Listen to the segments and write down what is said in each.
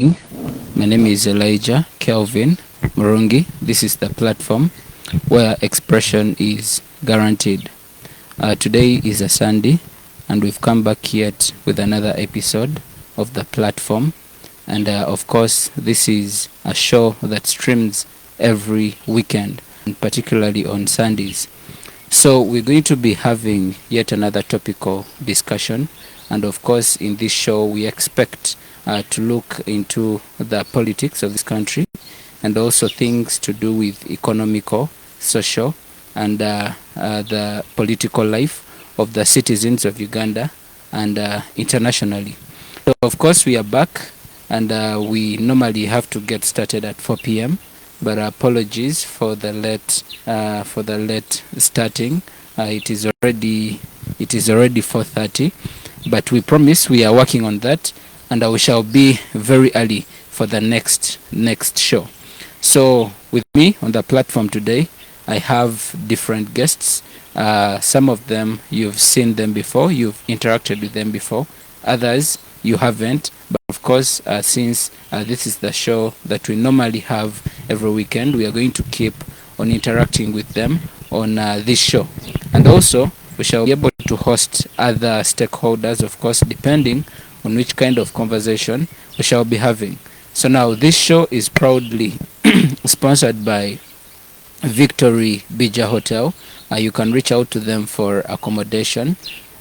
evening. My name is Elijah Kelvin Murungi. This is the platform where expression is guaranteed. Today is a Sunday, and we've come back yet with another episode of the platform. And of course, this is a show that streams every weekend, and particularly on Sundays. So we're going to be having yet another topical discussion. And of course, in this show, we expect to look into the politics of this country and also things to do with economical, social, and the political life of the citizens of Uganda and internationally. So, of course, we are back, and we normally have to get started at 4 p.m. But apologies for the late starting. It is already 4:30, but we promise we are working on that, and we shall be very early for the next show. So with me on the platform today, I have different guests. Some of them you've seen them before, you've interacted with them before. Others you haven't. But of course, since this is the show that we normally have every weekend, we are going to keep on interacting with them on this show. And also, we shall be able to host other stakeholders, of course, depending on which kind of conversation we shall be having. So now, this show is proudly sponsored by Victory Bija Hotel. You can reach out to them for accommodation,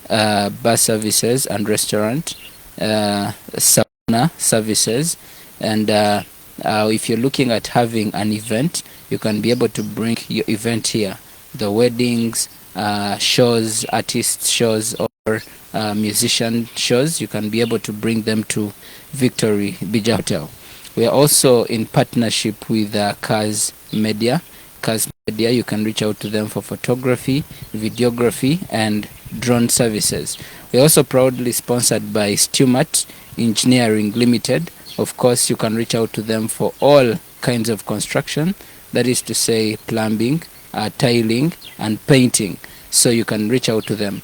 bus services and restaurant, sauna services, and if you're looking at having an event, you can be able to bring your event here. The weddings, shows, artist shows, or musician shows, you can be able to bring them to Victory Bija Hotel. We are also in partnership with Kaz Media. Kaz Media, you can reach out to them for photography, videography, and drone services. We are also proudly sponsored by Stumat Engineering Limited. Of course, you can reach out to them for all kinds of construction, that is to say plumbing, tiling, and painting. So you can reach out to them.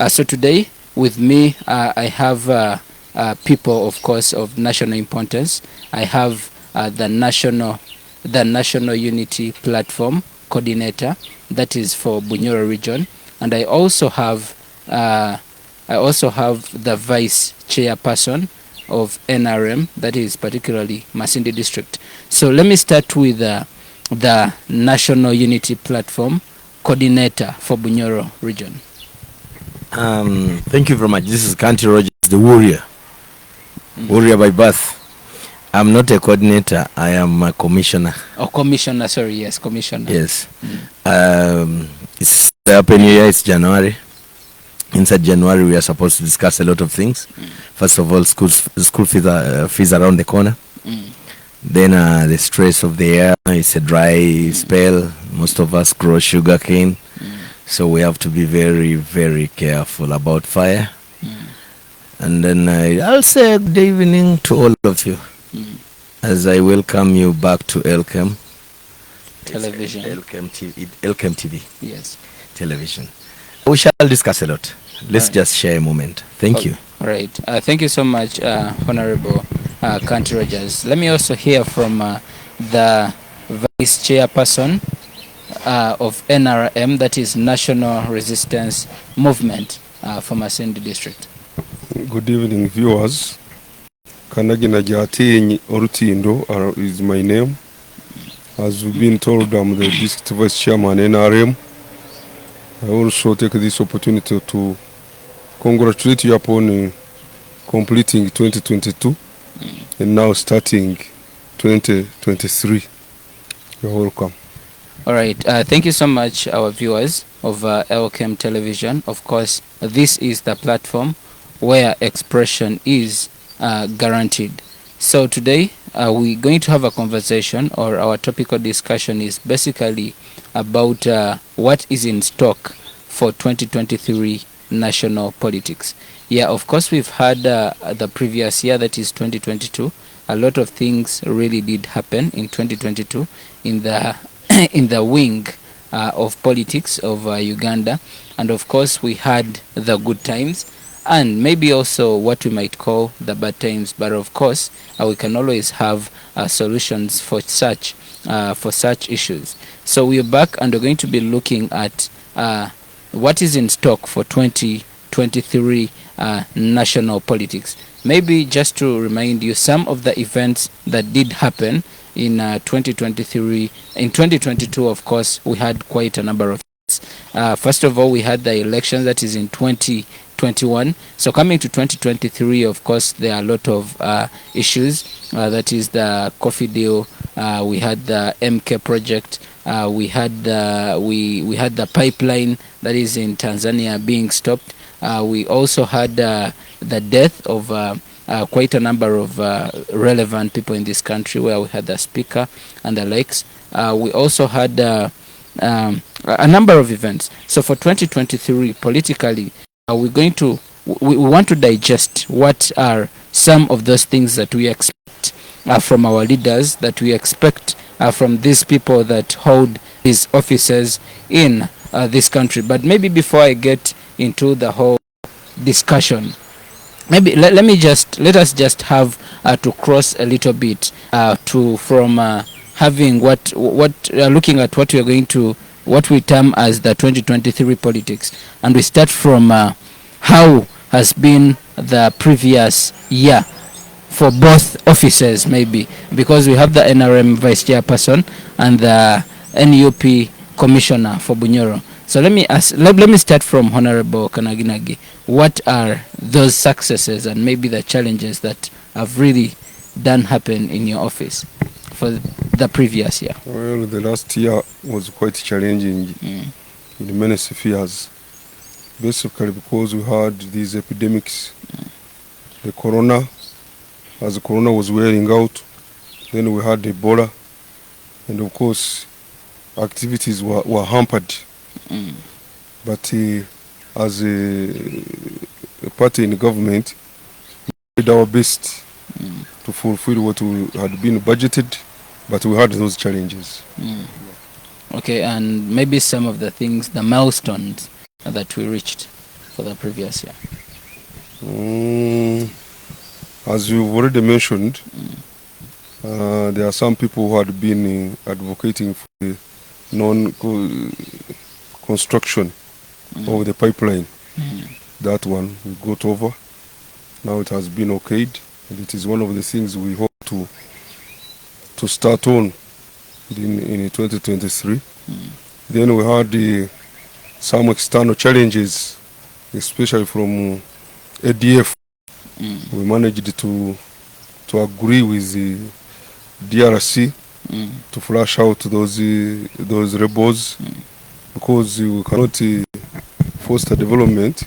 So today with me, I have people, of course, of national importance. I have the National Unity Platform coordinator, that is for Bunyoro region, and I also have the vice chairperson of NRM, that is particularly Masindi district. So let me start with the National Unity Platform coordinator for Bunyoro region. Thank you very much. This is Kanti Rogers, the warrior. Warrior by birth. I'm not a coordinator, I am a commissioner. Oh, commissioner, sorry, yes, commissioner. Yes. It's the Happy New Year, it's January. Inside January, we are supposed to discuss a lot of things. First of all, school fees around the corner. Then the stress of the year, it's a dry spell. Most of us grow sugarcane. So we have to be very, very careful about fire. And then I'll say good evening to all of you as I welcome you back to Elkem Television. Elkem TV. Yes. Television. We shall discuss a lot. Let's just share a moment. Thank you. All right. Thank you so much, Honorable Kanti Rogers. Let me also hear from the Vice Chairperson of NRM, that is National Resistance Movement for Masindi District. Good evening, viewers. Kanaginagi Orutindo is my name. As we've been told, I'm the District Vice Chairman NRM. I also take this opportunity to congratulate you upon completing 2022 and now starting 2023. You're welcome. All right. Thank you so much, our viewers of Elkem Television. Of course, this is the platform where expression is guaranteed. So today, we're going to have a conversation, or our topical discussion is basically about what is in stock for 2023 national politics. Yeah, of course, we've had the previous year, that is 2022. A lot of things really did happen in 2022 in the in the wing of politics of Uganda, and of course we had the good times and maybe also what we might call the bad times. But of course, we can always have solutions for such issues. So we are back, and we're going to be looking at what is in stock for 2023 national politics. Maybe just to remind you some of the events that did happen in 2023. In 2022, of course, we had quite a number of events. First of all, we had the election that is in 2021. So coming to 2023, of course, there are a lot of issues. That is the coffee deal. We had the MK project. We had the pipeline that is in Tanzania being stopped. We also had the death of quite a number of relevant people in this country, where we had the speaker and the likes. We also had a number of events. So for 2023, politically, we want to digest what are some of those things that we expect from our leaders, that we expect from these people that hold these offices in this country. But maybe before I get into the whole discussion, maybe let us just have to cross a little bit from having looking at what we are going to, what we term as the 2023 politics, and we start from how has been the previous year for both offices, maybe because we have the NRM Vice Chairperson and the NUP Commissioner for Bunyoro. So let me start from Honorable Kanaginagi. What are those successes and maybe the challenges that have really done happen in your office for the previous year? Well, the last year was quite challenging in many spheres. Basically because we had these epidemics, the corona, as the corona was wearing out, then we had Ebola, and of course activities were hampered. But as a party in the government, we did our best to fulfill what we had been budgeted, but we had those challenges. Okay, and maybe some of the things, the milestones that we reached for the previous year. As you've already mentioned, there are some people who had been advocating for the non-construction of the pipeline. That one we got over. Now it has been okayed, and it is one of the things we hope to start on in 2023. Then we had some external challenges, especially from ADF. We managed to agree with the DRC to flush out those rebels, because you cannot foster development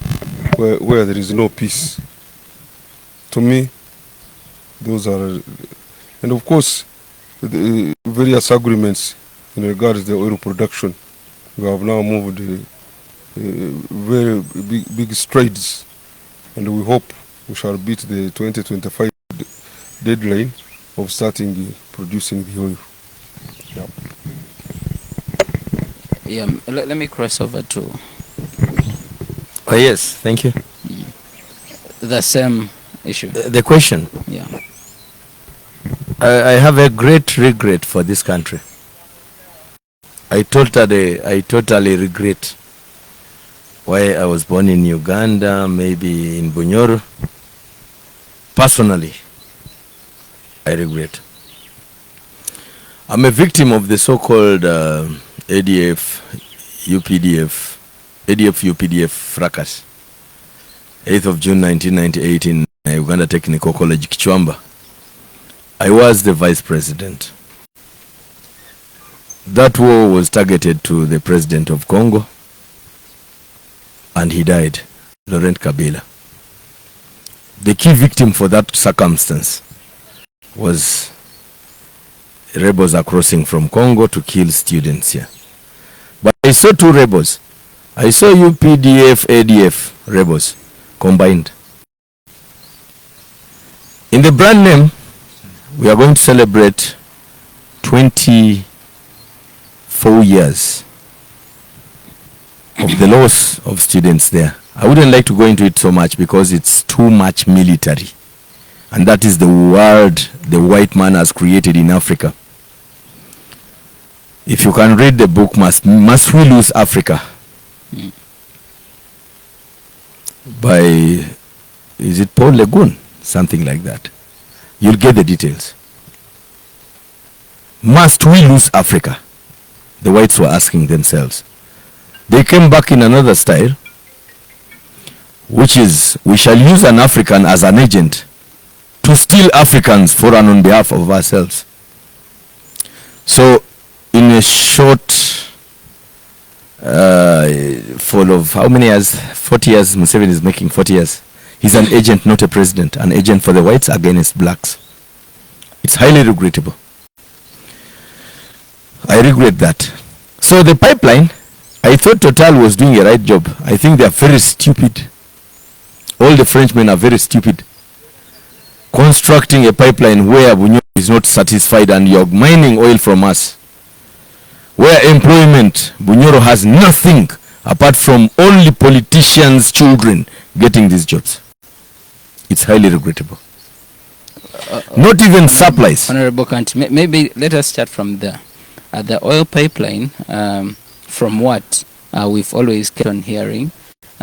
where there is no peace. To me, those are, and of course, the various agreements in regards to the oil production. We have now moved very big strides, and we hope we shall beat the 2025 deadline of starting producing the oil. Let me cross over to Oh yes, thank you. the same issue. The question. Yeah. I have a great regret for this country. I totally regret why I was born in Uganda, maybe in Bunyoro. Personally, I regret. I'm a victim of the so-called ADF, UPDF fracas. 8th of June 1998 in Uganda Technical College, Kichwamba. I was the vice president. That war was targeted to the president of Congo, and he died, Laurent Kabila. The key victim for that circumstance was rebels are crossing from Congo to kill students here. But I saw two rebels. I saw UPDF, ADF rebels combined. In the brand name, we are going to celebrate 24 years of the loss of students there. I wouldn't like to go into it so much because it's too much military. And that is the world the white man has created in Africa. If you can read the book, Must We Lose Africa? By, is it Paul Legun? Something like that. You'll get the details. Must we lose Africa? The whites were asking themselves. They came back in another style, which is, we shall use an African as an agent to steal Africans for and on behalf of ourselves. So, in a short fall of how many years? 40 years, Museveni is making 40 years. He's an agent, not a president. An agent for the whites against blacks. It's highly regrettable. I regret that. So the pipeline, I thought Total was doing a right job. I think they are very stupid. All the Frenchmen are very stupid. Constructing a pipeline where Bunyoro is not satisfied and you're mining oil from us. Where employment, Bunyoro has nothing apart from only politicians' children getting these jobs. It's highly regrettable. Not even supplies. Honorable Kanti, maybe let us start from there. The oil pipeline, from what we've always kept on hearing,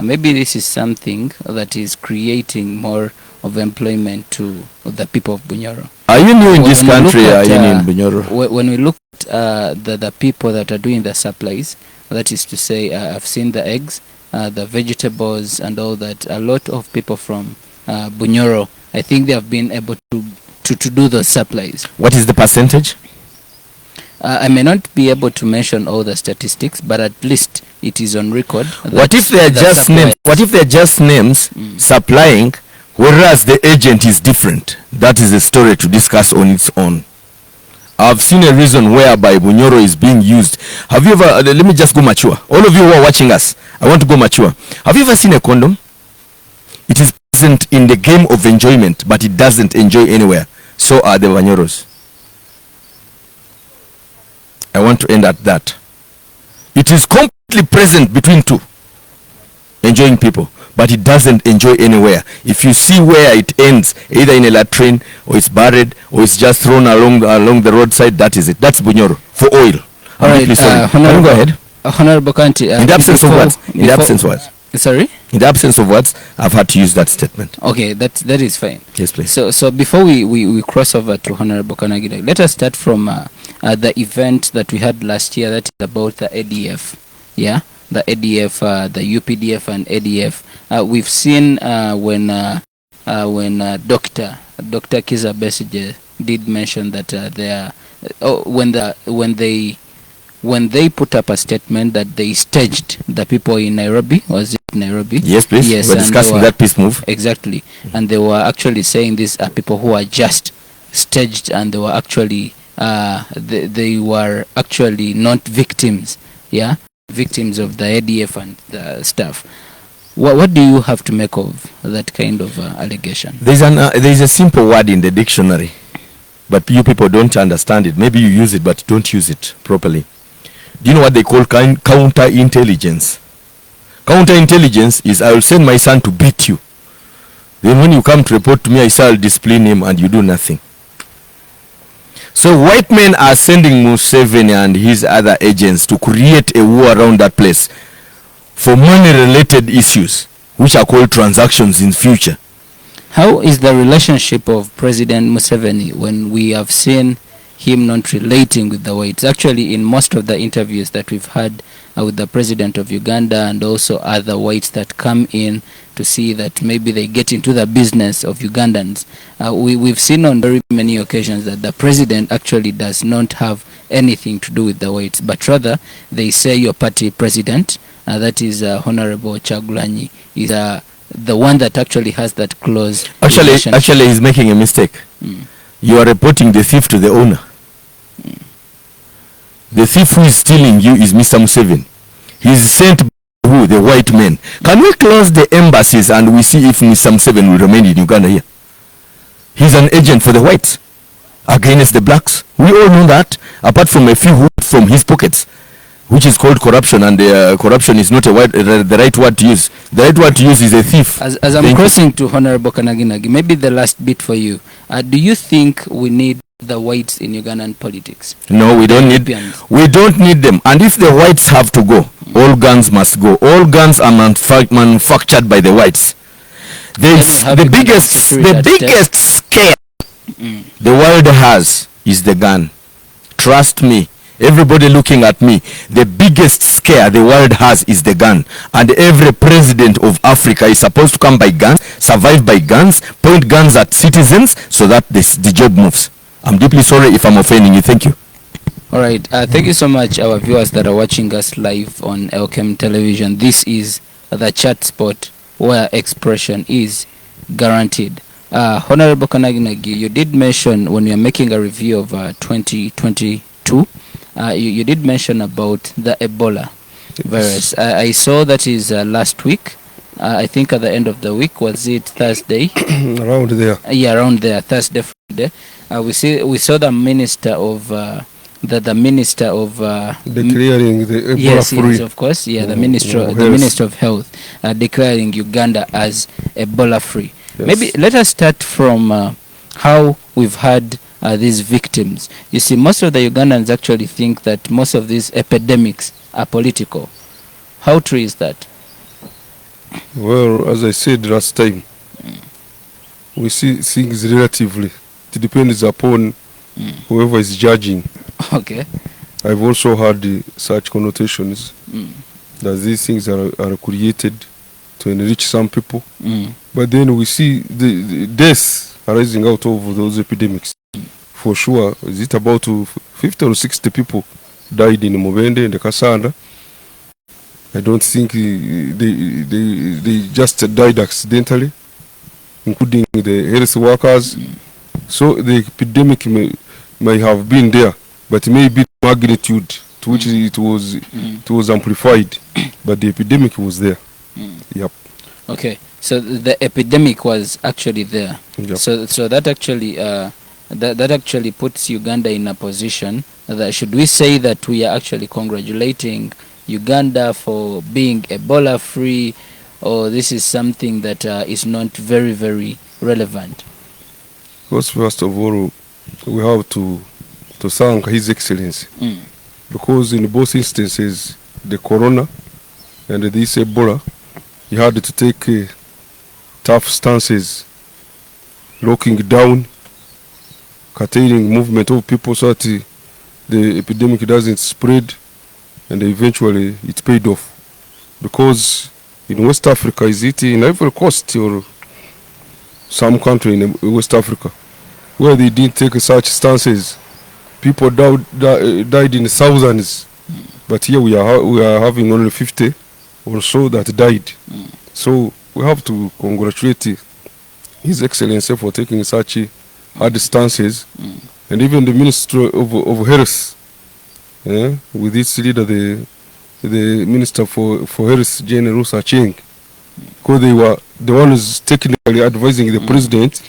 maybe this is something that is creating more of employment to the people of Bunyoro. Are you new in this country? Are you new in Bunyoro? When we look at the people that are doing the supplies, that is to say, I've seen the eggs, the vegetables and all that, a lot of people from Bunyoro, I think they have been able to do those supplies. What is the percentage? I may not be able to mention all the statistics, but at least it is on record. What if they are just names? What if they are just names supplying, whereas the agent is different? That is a story to discuss on its own. I've seen a reason whereby Bunyoro is being used. Have you ever? Let me just go mature. All of you who are watching us, I want to go mature. Have you ever seen a condom? It is present in the game of enjoyment, but it doesn't enjoy anywhere. So are the Bunyoros. I want to end at that. It is completely present between two, enjoying people, but it doesn't enjoy anywhere. If you see where it ends, either in a latrine, or it's buried, or it's just thrown along the roadside, that is it. That's Bunyoro for oil. All right, can you go ahead? Honorable Kanti. In the absence of what? In the absence of what? Sorry? In the absence of words, I've had to use that statement. Okay, that is fine. Yes, please. So before we cross over to Honorable Kanaginagi, let us start from the event that we had last year, that is about the ADF. Yeah, the ADF, the UPDF and ADF. We've seen when Dr. Kiza Besigye did mention that when they put up a statement that they staged the people in Nairobi. Was it Nairobi? Yes, please. Yes, we're discussing that peace move. Exactly. And they were actually saying these are people who are just staged, and they were actually they were actually not victims. Yeah, victims of the ADF and the stuff. What do you have to make of that kind of allegation? There's a simple word in the dictionary, but you people don't understand it. Maybe you use it, but don't use it properly. Do you know what they call counterintelligence? Counterintelligence is, I will send my son to beat you. Then when you come to report to me, I say I'll discipline him, and you do nothing. So white men are sending Museveni and his other agents to create a war around that place for money-related issues, which are called transactions in future. How is the relationship of President Museveni when we have seen him not relating with the whites? Actually, in most of the interviews that we've had with the president of Uganda and also other whites that come in to see that maybe they get into the business of Ugandans, we've seen on very many occasions that the president actually does not have anything to do with the whites, but rather they say your party president, that is Honorable Chagulanyi, is the one that actually has that close relationship. Actually, he's making a mistake. You are reporting the thief to the owner. The thief who is stealing you is Mr. Museveni. He's sent by who? The white men. Can we close the embassies and we see if Mr. Museveni will remain in Uganda here? He's an agent for the whites against the blacks. We all know that, apart from a few who from his pockets. which is called corruption, and corruption is not the right word to use. The right word to use is a thief. As I'm crossing to Honorable Kanaginagi, maybe the last bit for you. Do you think we need the whites in Ugandan politics? No, we don't need. We don't need them. And if the whites have to go, all guns must go. All guns are manufactured by the whites. The biggest scare the world has is the gun. Trust me. Everybody looking at me, the biggest scare the world has is the gun. And every president of Africa is supposed to come by guns, survive by guns, point guns at citizens so that the job moves. I'm deeply sorry if I'm offending you. Thank you. All right. Thank you so much, our viewers that are watching us live on Elkem television. This is the chat spot where expression is guaranteed. Honorable Kanaginagi, you did mention when you are making a review of 2022, you did mention about the Ebola virus. I saw that is last week. I think at the end of the week, was it Thursday? Around there. Yeah, around there, Thursday, Friday. We saw the minister of the minister of declaring the Ebola free. Yes, of course. Yeah, the minister of health declaring Uganda as Ebola free. Yes. Maybe let us start from how we've had these victims. You see, most of the Ugandans actually think that most of these epidemics are political. How true is that? Well, as I said last time, we see things relatively. It depends upon whoever is judging. Okay. I've also had such connotations that these things are created to enrich some people. But then we see the deaths arising out of those epidemics. For sure, is it about 50 or 60 people died in Mubende and the Kasanda? I don't think they just died accidentally, including the health workers. So the epidemic may have been there, but maybe magnitude to which it was amplified, but the epidemic was there. Yep. Okay, so the epidemic was actually there. Yep. So that actually that actually puts Uganda in a position that, should we say that we are actually congratulating Uganda for being Ebola free, or this is something that is not very, very relevant? Because first of all, we have to thank His Excellency, because in both instances, the corona and this Ebola, he had to take tough stances, locking down, curtailing movement of people so that the epidemic doesn't spread, and eventually it paid off. Because in West Africa, is it in Ivory Coast or some country in West Africa, where they didn't take such stances, people died in thousands. But here we are having only 50 or so that died. So we have to congratulate His Excellency for taking such hard stances, and even the Minister of Health, with its leader, the Minister for Health, General Sacheng, because they were the ones technically advising the President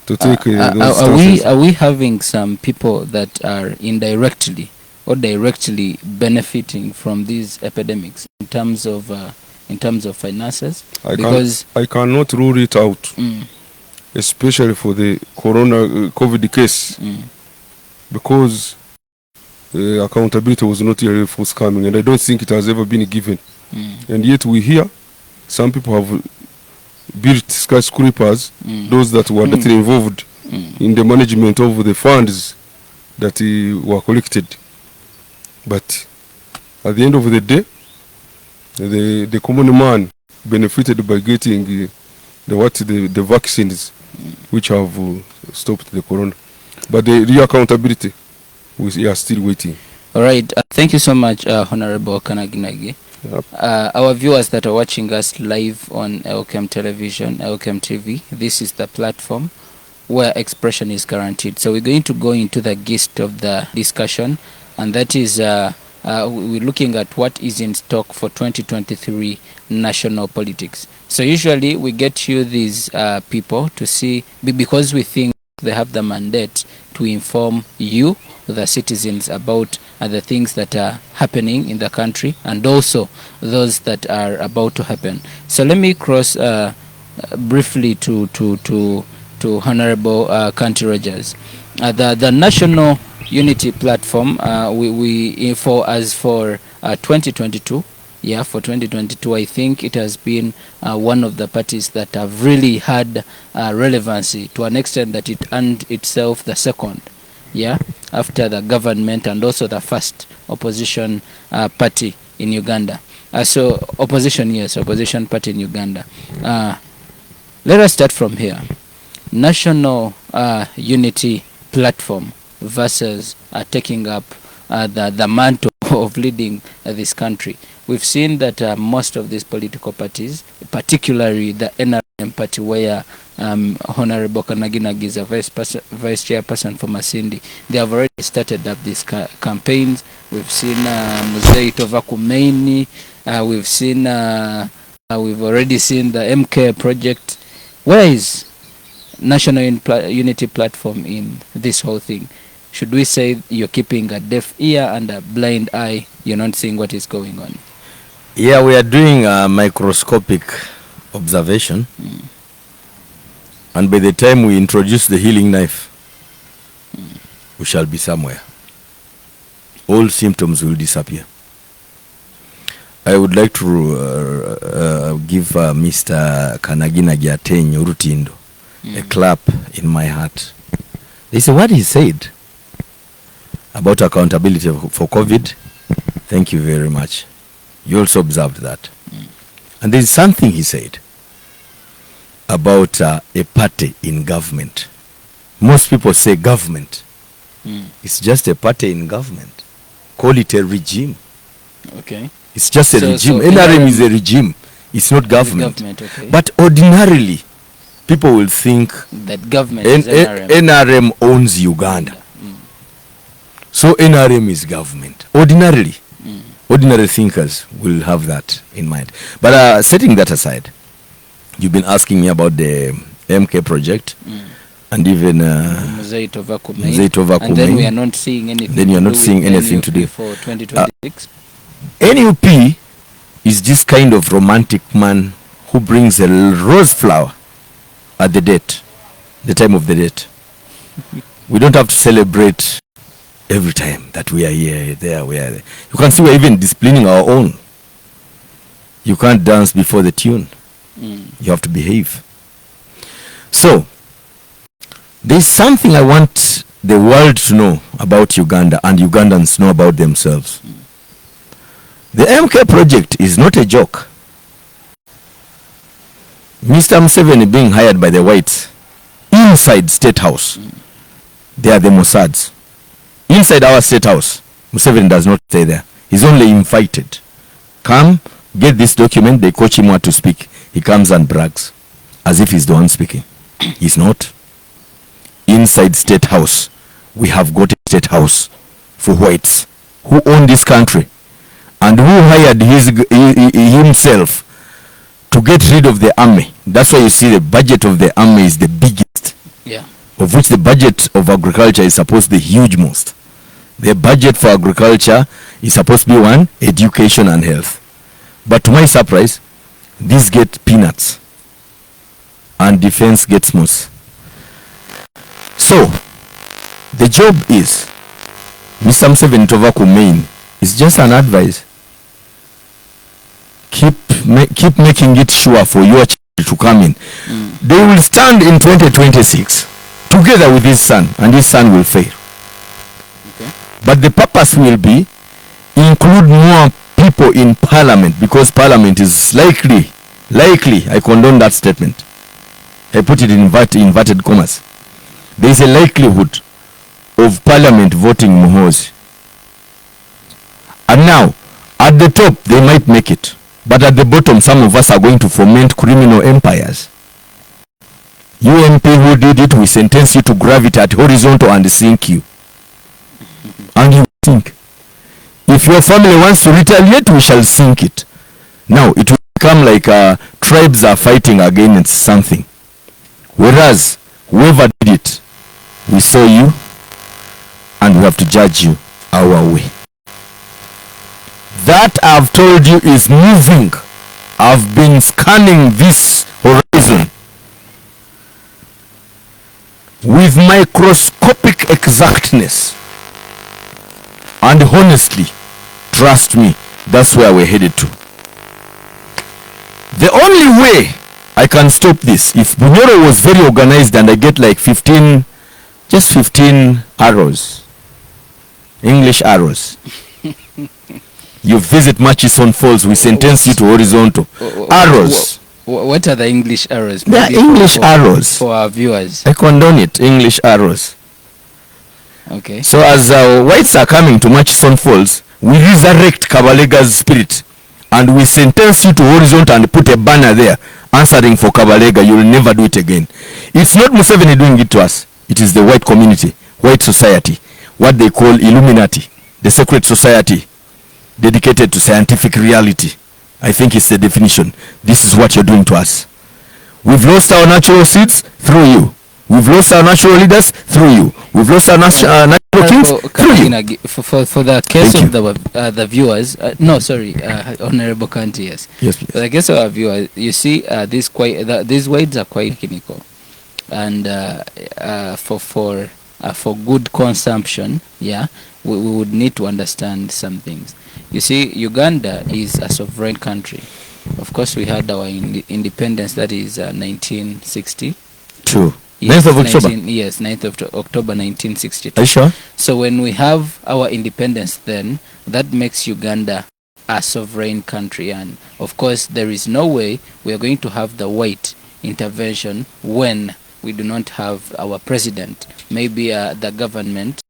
to take those stances. Are we having some people that are indirectly or directly benefiting from these epidemics in terms of finances? I cannot rule it out, especially for the COVID case, because accountability was not really forthcoming, and I don't think it has ever been given. And yet we hear some people have built skyscrapers, those that were directly involved in the management of the funds that were collected. But at the end of the day, the common man benefited by getting the vaccines, which have stopped the corona. But the real accountability, we are still waiting. All right. Thank you so much, Honorable Kanaginagi. Yep. Our viewers that are watching us live on Elkem television, Elkem TV, this is the platform where expression is guaranteed. So we're going to go into the gist of the discussion, and that is we're looking at what is in stock for 2023 national politics. So usually we get you these people to see, because we think they have the mandate to inform you, the citizens, about the things that are happening in the country and also those that are about to happen. So let me cross briefly to Honorable Kanti Rogers. The National Unity Platform, for 2022, for 2022, I think it has been one of the parties that have really had relevancy to an extent that it earned itself the second, after the government and also the first opposition party in Uganda. Opposition party in Uganda. Let us start from here. National Unity Platform versus taking up the mantle of leading this country. We've seen that most of these political parties, particularly the NRM party, where Honorable Kanaginagi is a vice chairperson for Masindi, they have already started up these campaigns. We've seen Muzei Tovakumeini. We've already seen the MK project. Where is National Unity Platform in this whole thing? Should we say you're keeping a deaf ear and a blind eye? You're not seeing what is going on? Yeah, we are doing a microscopic observation. And by the time we introduce the healing knife, we shall be somewhere. All symptoms will disappear. I would like to give Mr. Kanaginagi Atenyo Rutindo a clap in my heart. They say what he said about accountability for COVID. Thank you very much. You also observed that. And there is something he said about a party in government. Most people say government. It's just a party in government. Call it a regime. Okay. It's just a regime. NRM is a regime. It's not government. Okay. But ordinarily, people will think that government is NRM. NRM owns Uganda. So NRM is government. Ordinarily, ordinary thinkers will have that in mind. But setting that aside, you've been asking me about the MK project and even Muzei Tovakumeini. And then we are not seeing anything. Then you are not seeing anything today for 2026. NUP is this kind of romantic man who brings a rose flower at the date, the time of the date. We don't have to celebrate every time that we are here, there, we are there. You can see we're even disciplining our own. You can't dance before the tune. You have to behave. So, there's something I want the world to know about Uganda and Ugandans know about themselves. The MK project is not a joke. Mr. Museveni being hired by the whites inside State House. They are the Mossads. Inside our State House, Museveni does not stay there. He's only invited. Come, get this document. They coach him what to speak. He comes and brags as if he's the one speaking. He's not. Inside State House, we have got a State House for whites who own this country and who hired himself to get rid of the army. That's why you see the budget of the army is the biggest. Yeah. Of which the budget of agriculture is supposed to be huge most. The budget for agriculture is supposed to be one, education and health. But to my surprise, these get peanuts and defense gets most. So, the job is, Mr. Museveni Tovakumeini is just an advice. Keep making it sure for your child to come in. They will stand in 2026 together with his son, and his son will fail. Okay. But the purpose will be include more people in parliament, because parliament is likely, I condone that statement. I put it in inverted commas. There is a likelihood of parliament voting Muhoozi. And now, at the top, they might make it. But at the bottom, some of us are going to foment criminal empires. You MP who did it, we sentence you to gravity at horizontal and sink you. And you sink. If your family wants to retaliate, we shall sink it. Now, it will become like tribes are fighting against something. Whereas, whoever did it We saw you, and we have to judge you our way. That I've told you is moving. I've been scanning this horizon with microscopic exactness. And honestly, trust me, that's where we're headed to. The only way I can stop this, if Bunyoro was very organized and I get like 15 arrows, English arrows. You visit Murchison Falls, we sentence you to horizontal. Arrows. What are the English arrows? They are English arrows. For our viewers. I condone it, English arrows. Okay. So as whites are coming to Murchison Falls, we resurrect Kabalega's spirit. And we sentence you to horizontal and put a banner there answering for Kabalega. You will never do it again. It's not Museveni doing it to us. It is the white community, white society, what they call Illuminati, the secret society dedicated to scientific reality. I think it's the definition. This is what you're doing to us. We've lost our natural seeds through you. We've lost our natural leaders through you. We've lost our natural kings through you. For the case of the viewers, Honorable Kanti, yes. Yes, please. For the case of our viewers, you see, these words are quite clinical, and for good consumption, yeah, we would need to understand some things. You see, Uganda is a sovereign country. Of course, we had our independence, that is 1960. True. Yes, 9th of October. 9th of October 1962. Are you sure? So when we have our independence, then that makes Uganda a sovereign country. And of course, there is no way we are going to have the white intervention when we do not have our president, maybe the government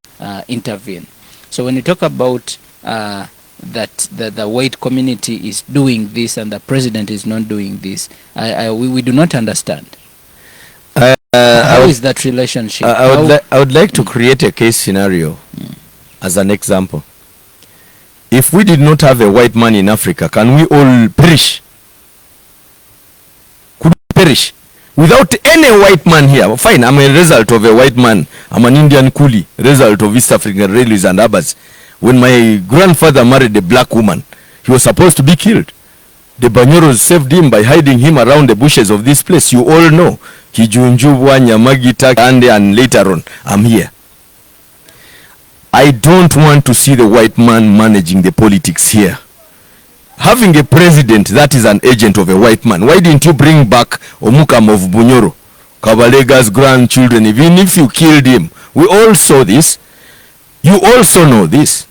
intervene. So when you talk about that the white community is doing this and the president is not doing this, we do not understand. How is that relationship? I would like to create a case scenario as an example. If we did not have a white man in Africa, can we all perish? Could we perish? Without any white man here, fine, I'm a result of a white man. I'm an Indian coolie, result of East African railways and others. When my grandfather married a black woman, he was supposed to be killed. The Bunyoros saved him by hiding him around the bushes of this place. You all know. Kijunjubwa, Nyamagita, and later on, I'm here. I don't want to see the white man managing the politics here. Having a president that is an agent of a white man, why didn't you bring back Omukam of Bunyoro, Kabalega's grandchildren, even if you killed him? We all saw this. You also know this.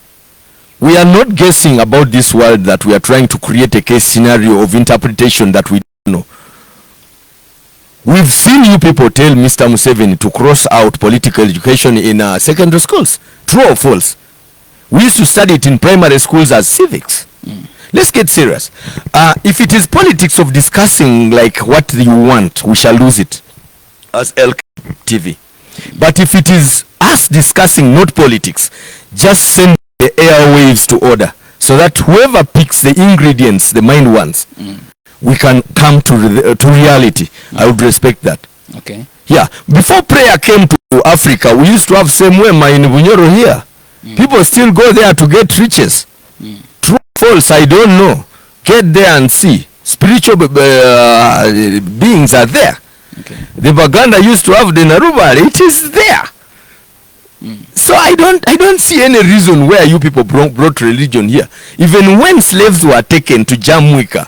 We are not guessing about this world that we are trying to create a case scenario of interpretation that we don't know. We've seen you people tell Mr. Museveni to cross out political education in secondary schools. True or false? We used to study it in primary schools as civics. Let's get serious. If it is politics of discussing like what you want, we shall lose it as Elkem TV. But if it is us discussing not politics, just send the airwaves to order so that whoever picks the ingredients the mind wants, we can come to reality. I would respect that. Okay. Yeah. Before prayer came to Africa, we used to have same way in Bunyoro here. People still go there to get riches. True or false, I don't know. Get there and see. Spiritual beings are there. Okay. The Baganda used to have the Naruba. It is there. So I don't see any reason where you people brought religion here. Even when slaves were taken to Jamaica,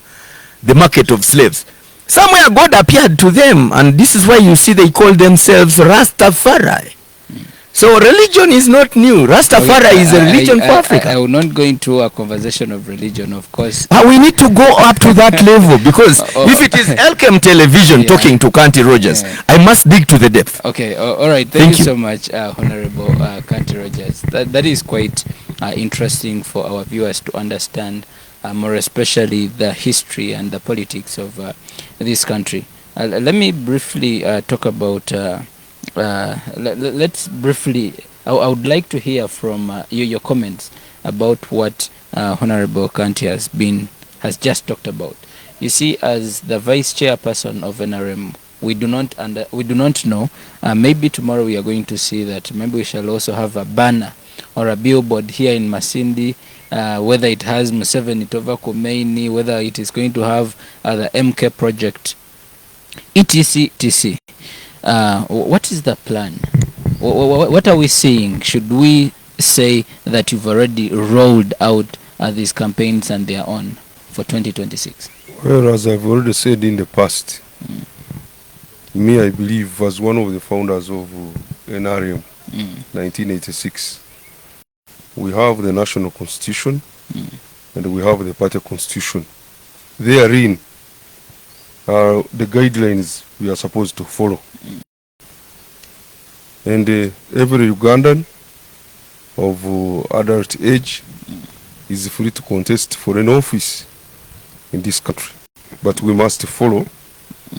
the market of slaves, somewhere God appeared to them, and this is why you see they call themselves Rastafari. So religion is not new. Rastafari is a religion for Africa. I will not go into a conversation of religion, of course. We need to go up to that level, because if it is Elkem television talking to Kanti Rogers, I must dig to the depth. Okay, all right. Thank you so much, Honorable Kanti Rogers. That is quite interesting for our viewers to understand, more especially the history and the politics of this country. Let me briefly talk about... let's briefly, I would like to hear from your comments about what Honorable Kanti has just talked about. You see, as the Vice Chairperson of NRM, we do not know. Maybe tomorrow we are going to see that maybe we shall also have a banner or a billboard here in Masindi, whether it has Museveni Tova Khomeini, whether it is going to have the MK project, etc. What is the plan? What are we seeing? Should we say that you've already rolled out these campaigns and they are on for 2026? Well, as I've already said in the past, me, I believe, as one of the founders of NRM, 1986, we have the national constitution and we have the party constitution. Therein are the guidelines we are supposed to follow. And every Ugandan of adult age is free to contest for an office in this country. But we must follow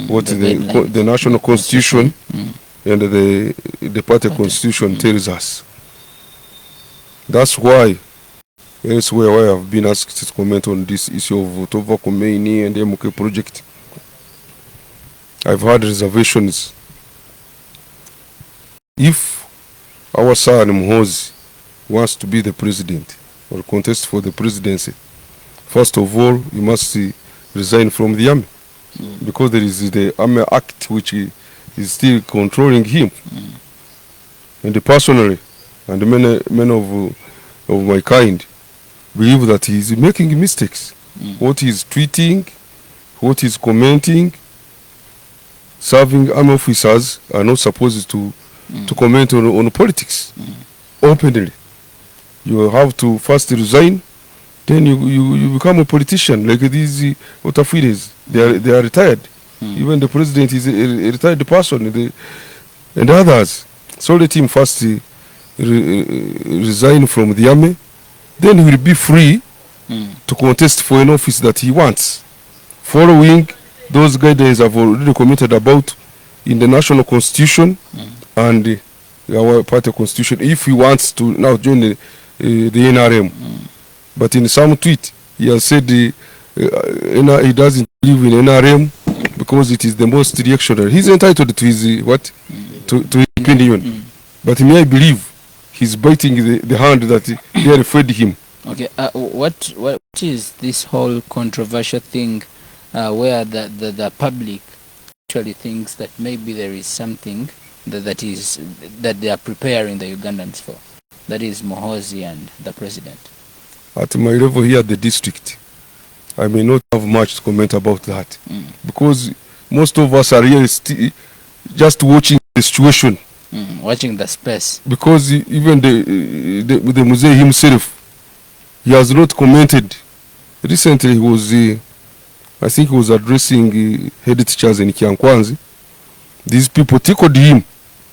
what the national constitution and the party constitution tells us. That's why elsewhere I have been asked to comment on this issue of Tova Khomeini and the MK project. I've had reservations. If our son Muhoozi wants to be the president or contest for the presidency, first of all, he must resign from the army, because there is the Army Act which is still controlling him. And personally, and many of my kind, believe that he is making mistakes. What he is tweeting, what he is commenting, serving army officers are not supposed to comment on politics openly. You have to first resign, then you become a politician, like these Otafides. They are retired. Even the president is a retired person, and others. So let him first resign from the army, then he will be free to contest for an office that he wants, following those guidelines I've already commented about in the national constitution and our party constitution, if he wants to now join the NRM. But in some tweet, he has said he doesn't believe in NRM because it is the most reactionary. He's entitled to his to his opinion. But me, I believe he's biting the hand that they fed him. Okay, what is this whole controversial thing where the public actually thinks that maybe there is something that they are preparing the Ugandans for? That is Muhoozi and the president. At my level here at the district, I may not have much to comment about that, because most of us are here just watching the situation. Watching the space. Because even the Muzee himself, he has not commented. Recently he was, I think he was addressing head teachers in Kyankwanzi. These people tickled him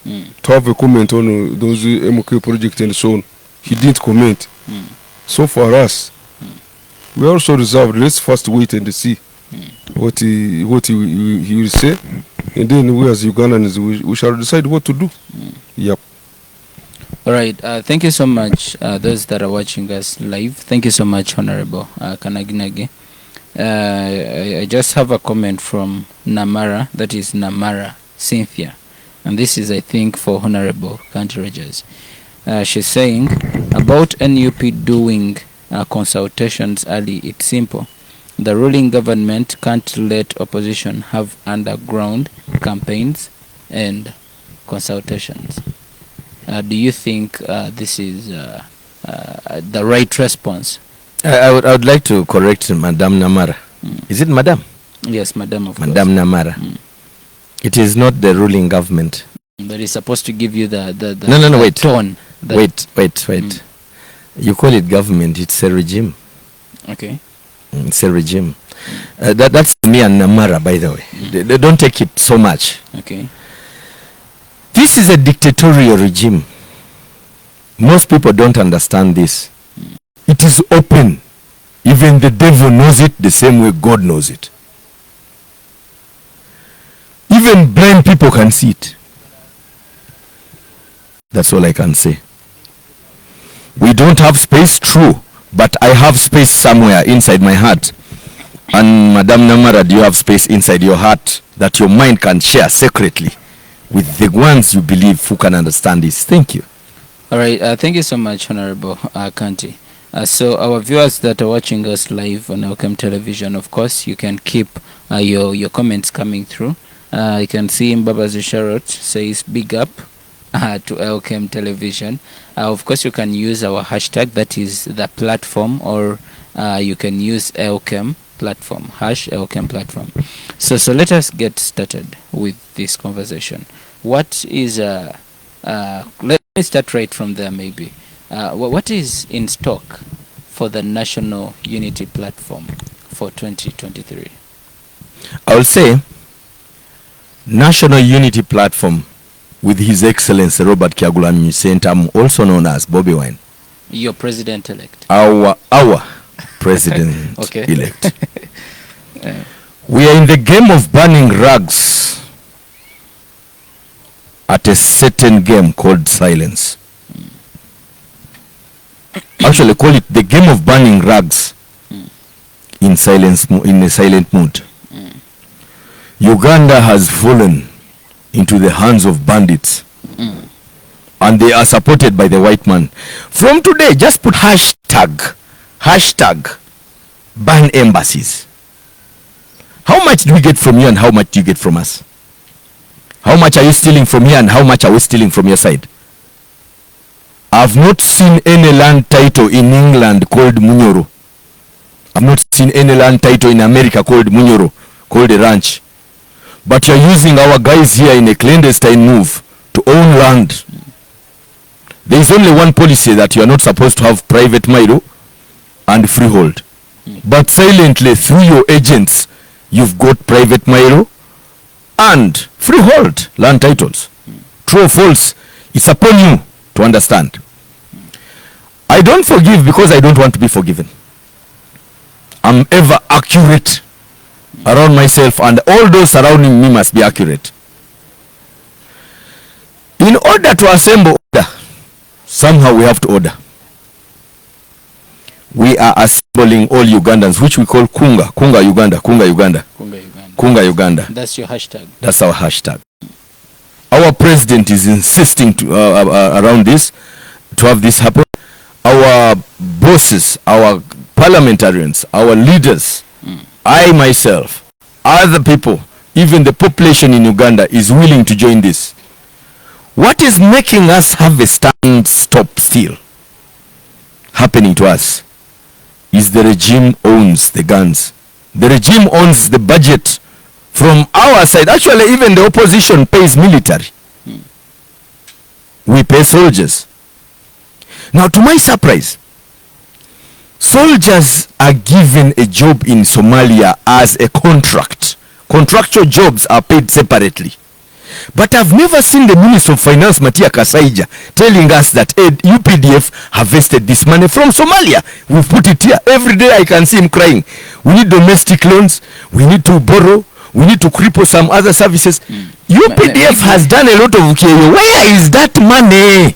to have a comment on those MK project and so on. He didn't comment. So for us, we are also reserved. Let's first wait and see what he will say, and then we as Ugandans we shall decide what to do. Yep. All right. Thank you so much, those that are watching us live. Thank you so much, Honorable Kanaginagi. I just have a comment from Namara. That is Namara Cynthia, and this is, I think, for Honorable Kanti Rogers. She's saying about NUP doing consultations early. It's simple. The ruling government can't let opposition have underground campaigns and consultations. Do you think this is the right response? I would like to correct Madame Namara. Is it Madame? Yes, Madame, of Madame course. Namara. It is not the ruling government. That is supposed to give you the wait. tone. Wait. You call it government, it's a regime. Okay. It's a regime. That's me and Namara, by the way. They don't take it so much. Okay. This is a dictatorial regime. Most people don't understand this. It is open. Even the devil knows it the same way God knows it. Even blind people can see it. That's all I can say. We don't have space, true, but I have space somewhere inside my heart And Madam Namara, do you have space inside your heart that your mind can share secretly with the ones you believe who can understand this? Thank you. All right. Thank you so much, Honorable Kanti. So our viewers that are watching us live on Elkem Television, of course, you can keep your comments coming through. You can see Mbaba Zusharot says big up to Elkem Television. Of course, you can use our hashtag, that is the platform, or you can use Elkem platform, #Elkem platform. So let us get started with this conversation. What is let me start right from there maybe. What is in stock for the National Unity Platform for 2023? I will say National Unity Platform with His Excellency Robert Kyagulanyi Ssentamu, also known as Bobby Wine. Your president-elect. Our president Okay. elect. We are in the game of burning rags at a certain game called silence. Actually, call it the game of burning rags in silence, in a silent mood. Uganda has fallen into the hands of bandits, and they are supported by the white man. From today, just put hashtag ban embassies. How much do we get from you and how much do you get from us? How much are you stealing from here and how much are we stealing from your side? I've not seen any land title in England called Bunyoro. I've not seen any land title in America called Bunyoro, called a ranch. But you're using our guys here in a clandestine move to own land. There is only one policy, that you are not supposed to have private milo and freehold. But silently, through your agents, you've got private milo and freehold land titles. True or false, it's upon you to understand. I don't forgive because I don't want to be forgiven. I'm ever accurate around myself, and all those surrounding me must be accurate. In order to assemble order, somehow we have to order. We are assembling all Ugandans, which we call Kunga Uganda. That's your hashtag. That's our hashtag. Our president is insisting to around this, to have this happen. Our bosses, our parliamentarians, our leaders, I myself, other people, even the population in Uganda is willing to join this. What is making us have a stand-stop still happening to us is the regime owns the guns. The regime owns the budget from our side. Actually, even the opposition pays military. We pay soldiers. Now, to my surprise, soldiers are given a job in Somalia as a contract. Contractual jobs are paid separately. But I've never seen the Minister of Finance, Matia Kasaija, telling us that UPDF harvested this money from Somalia. We've put it here. Every day I can see him crying. We need domestic loans. We need to borrow. We need to cripple some other services. UPDF has done a lot of KO. Where is that money?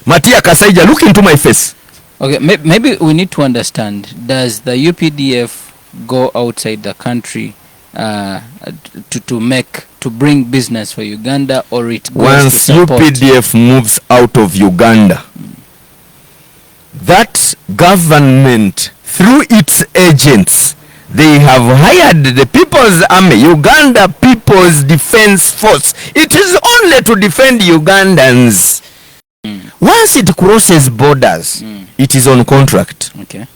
Matia Kasaija, look into my face. Okay, maybe we need to understand, does the UPDF go outside the country to bring business for Uganda, or it goes once to support? UPDF moves out of Uganda, that government, through its agents, they have hired the People's Army, Uganda People's Defense Force. It is only to defend Ugandans. Once it crosses borders, it is on contract. Okay.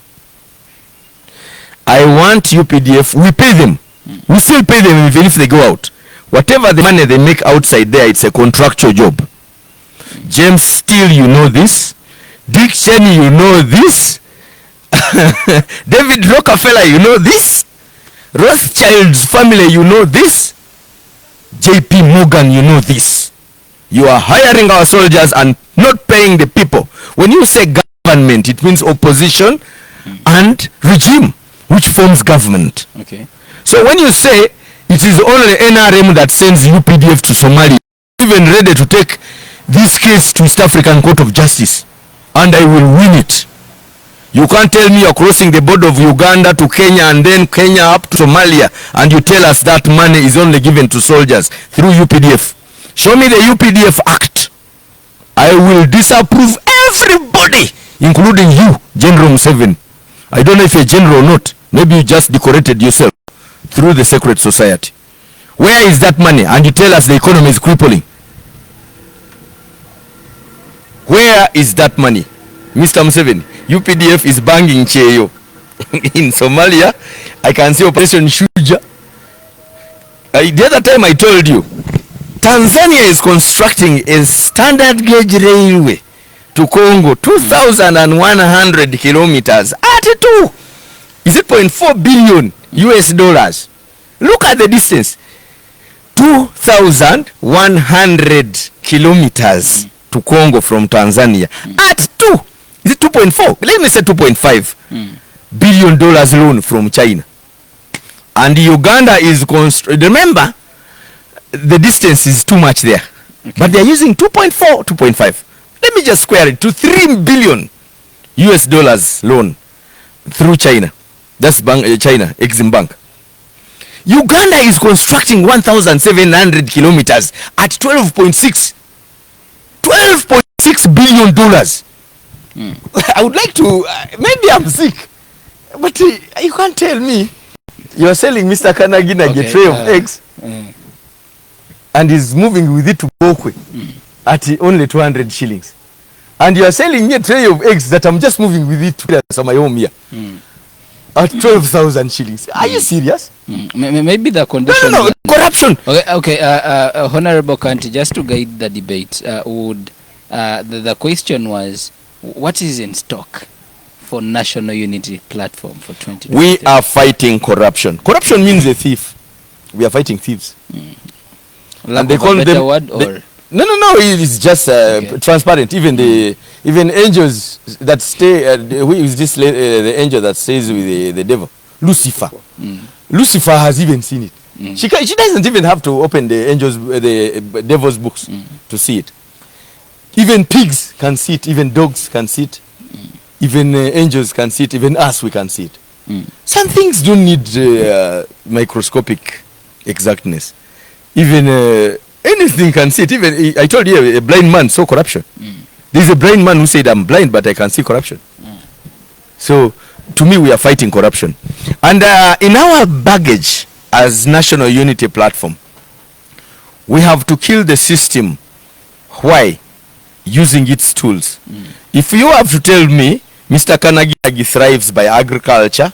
I want UPDF, we pay them. We still pay them even if they go out. Whatever the money they make outside there, it's a contractual job. James Steele, you know this. Dick Cheney, you know this. David Rockefeller, you know this. Rothschild's family, you know this. JP Morgan, you know this. You are hiring our soldiers and not paying the people. When you say government, it means opposition and regime, which forms government. Okay. So when you say it is only NRM that sends UPDF to Somalia, even ready to take this case to East African Court of Justice, and I will win it. You can't tell me you're crossing the border of Uganda to Kenya and then Kenya up to Somalia and you tell us that money is only given to soldiers through UPDF. Show me the UPDF Act. I will disapprove everybody, including you, General Museveni. I don't know if you're general or not. Maybe you just decorated yourself through the secret society. Where is that money? And you tell us the economy is crippling. Where is that money? Mr. Museveni, UPDF is banging Cheyo. In Somalia, I can see Operation Shuja. The other time I told you, Tanzania is constructing a standard gauge railway to Congo, 2,100 kilometers at 2. Is it 0.4 billion US dollars? Look at the distance. 2,100 kilometers to Congo from Tanzania at 2. Is it 2.4? Let me say 2.5 billion dollars loan from China. And Uganda is remember, the distance is too much there. Okay. But they're using 2.4, 2.5. Let me just square it to 3 billion US dollars loan through China. That's China, Exim Bank. Uganda is constructing 1,700 kilometers at 12.6 billion dollars. I would like to, maybe I'm sick, but you can't tell me you're selling Mr. Kanaginagi a tray of eggs and he's moving with it to Bokwe at only 200 shillings. And you're selling me a tray of eggs that I'm just moving with it to my home here at 12,000 shillings. Are you serious? Maybe the condition. No, corruption. Okay. Honorable Kanti, just to guide the debate, the question was, what is in stock for National Unity Platform for 2020? We are fighting corruption. Corruption means a thief. We are fighting thieves. And they call them word or? No. It's just transparent. Even angels that stay. Who is this? The angel that stays with the devil, Lucifer. Lucifer has even seen it. She doesn't even have to open the devil's books to see it. Even pigs can see it. Even dogs can see it. Even angels can see it. Even us, we can see it. Some things don't need microscopic exactness. Even anything can see it. Even I told you, a blind man saw corruption. There's a blind man who said, I'm blind, but I can see corruption. So, to me, we are fighting corruption. And in our baggage as National Unity Platform, we have to kill the system. Why? Using its tools. If you have to tell me, Mr. Kanaginagi thrives by agriculture,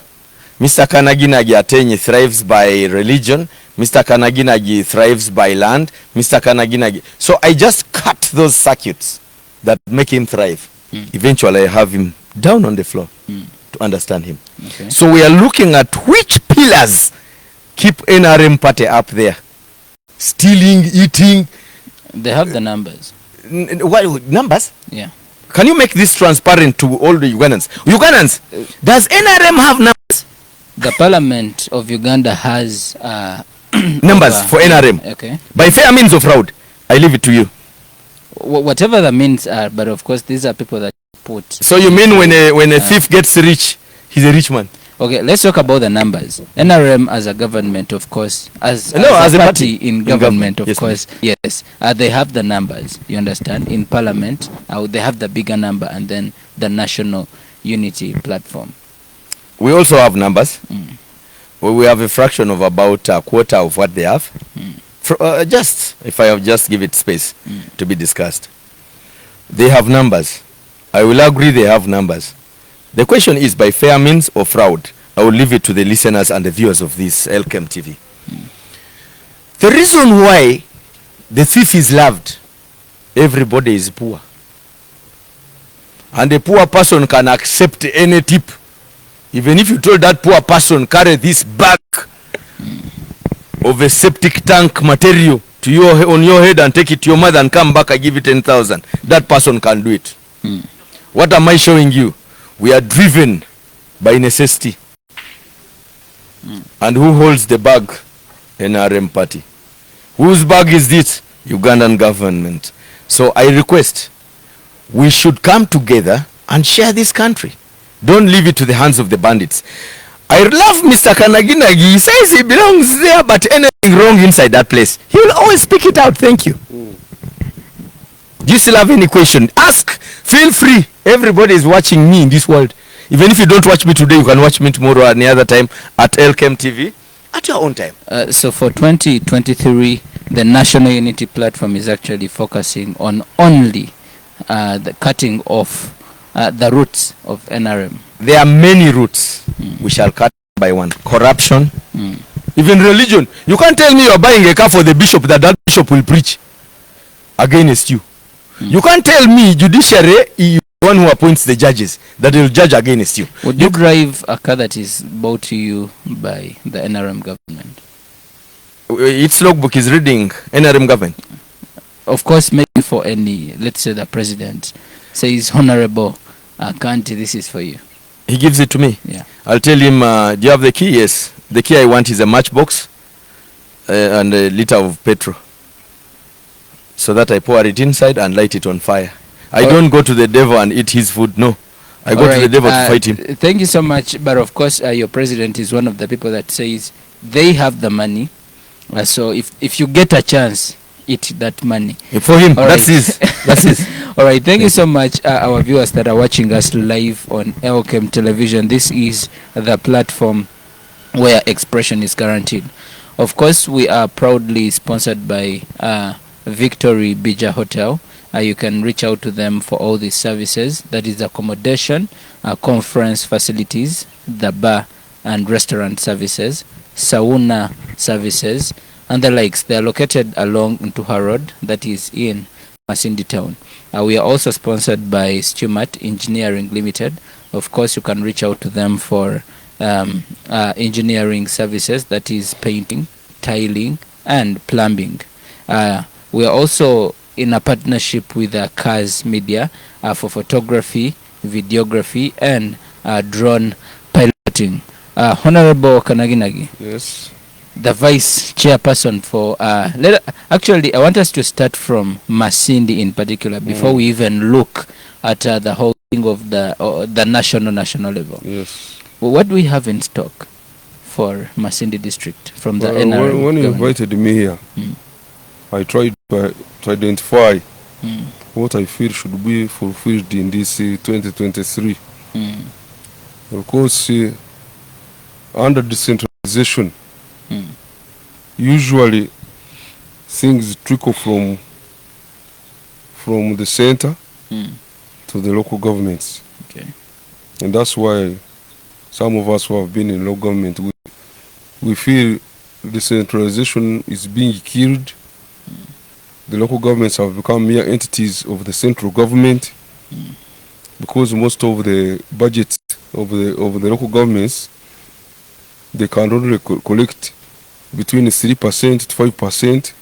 Mr. Kanaginagi Atenyi thrives by religion, Mr. Kanaginagi thrives by land, Mr. Kanaginagi. So I just cut those circuits that make him thrive. Eventually I have him down on the floor to understand him. Okay. So we are looking at which pillars keep NRM party up there. Stealing, eating. They have the numbers. What numbers? Yeah. Can you make this transparent to all the Ugandans? Ugandans, does NRM have numbers? The Parliament of Uganda has numbers for NRM. Okay. By fair means or fraud, I leave it to you. Whatever the means are, but of course these are people that put. So you mean when a thief gets rich, he's a rich man? Okay, let's talk about the numbers. NRM as a government, of course, as a party in government, of course, yes, they have the numbers. You understand? In Parliament, they have the bigger number, and then the National Unity Platform. We also have numbers. We have a fraction of about a quarter of what they have. Just if I have just give it space to be discussed. They have numbers. I will agree they have numbers. The question is by fair means or fraud. I will leave it to the listeners and the viewers of this Elkem TV. The reason why the thief is loved, everybody is poor. And a poor person can accept any tip. Even if you told that poor person, carry this bag of a septic tank material to on your head and take it to your mother and come back and give it 10,000. That person can do it. What am I showing you? We are driven by necessity. And who holds the bag? NRM party. Whose bag is this? Ugandan government. So I request we should come together and share this country. Don't leave it to the hands of the bandits. I love Mr. Kanaginagi. He says he belongs there, but anything wrong inside that place, he will always speak it out. Thank you. Do you still have any question? Ask. Feel free. Everybody is watching me in this world. Even if you don't watch me today, you can watch me tomorrow or any other time at Elkem TV at your own time. So for 2023, the National Unity Platform is actually focusing on only the cutting off the roots of NRM. There are many roots. We shall cut by one. Corruption. Even religion. You can't tell me you're buying a car for the bishop that bishop will preach against you. You can't tell me judiciary is the one who appoints the judges that will judge against you. Would you drive a car that is bought to you by the NRM government? Its logbook is reading NRM government. Of course, maybe for any, let's say the president says, Honorable Kanti, this is for you. He gives it to me. Yeah. I'll tell him, do you have the key? Yes. The key I want is a matchbox and a liter of petrol, so that I pour it inside and light it on fire. I don't go to the devil and eat his food. No. I go to the devil to fight him. Thank you so much. But of course, your president is one of the people that says they have the money. So if you get a chance, eat that money. For him, All that's right. his. That's his. All right. Thank you so much, our viewers that are watching us live on Elkem Television. This is the platform where expression is guaranteed. Of course, we are proudly sponsored by Victory Bija Hotel. You can reach out to them for all these services. That is accommodation, conference facilities, the bar and restaurant services, sauna services, and the likes. They are located along Ntuha Road, that is in Masindi town. We are also sponsored by Stumat Engineering Limited. Of course, you can reach out to them for engineering services, that is painting, tiling, and plumbing. We are also in a partnership with Cars Media for photography, videography, and drone piloting. Honorable Kanaginagi. Yes. The Vice Chairperson for... actually, I want us to start from Masindi in particular before we even look at the whole thing of the national level. Yes. Well, what do we have in stock for Masindi district from the NRM? When you invited me here, I tried to identify what I feel should be fulfilled in this 2023. Of course, under decentralization, usually things trickle from the center to the local governments. Okay. And that's why some of us who have been in local government, we feel decentralization is being killed. The local governments have become mere entities of the central government because most of the budgets of the local governments, they can only collect between 3% to 5%.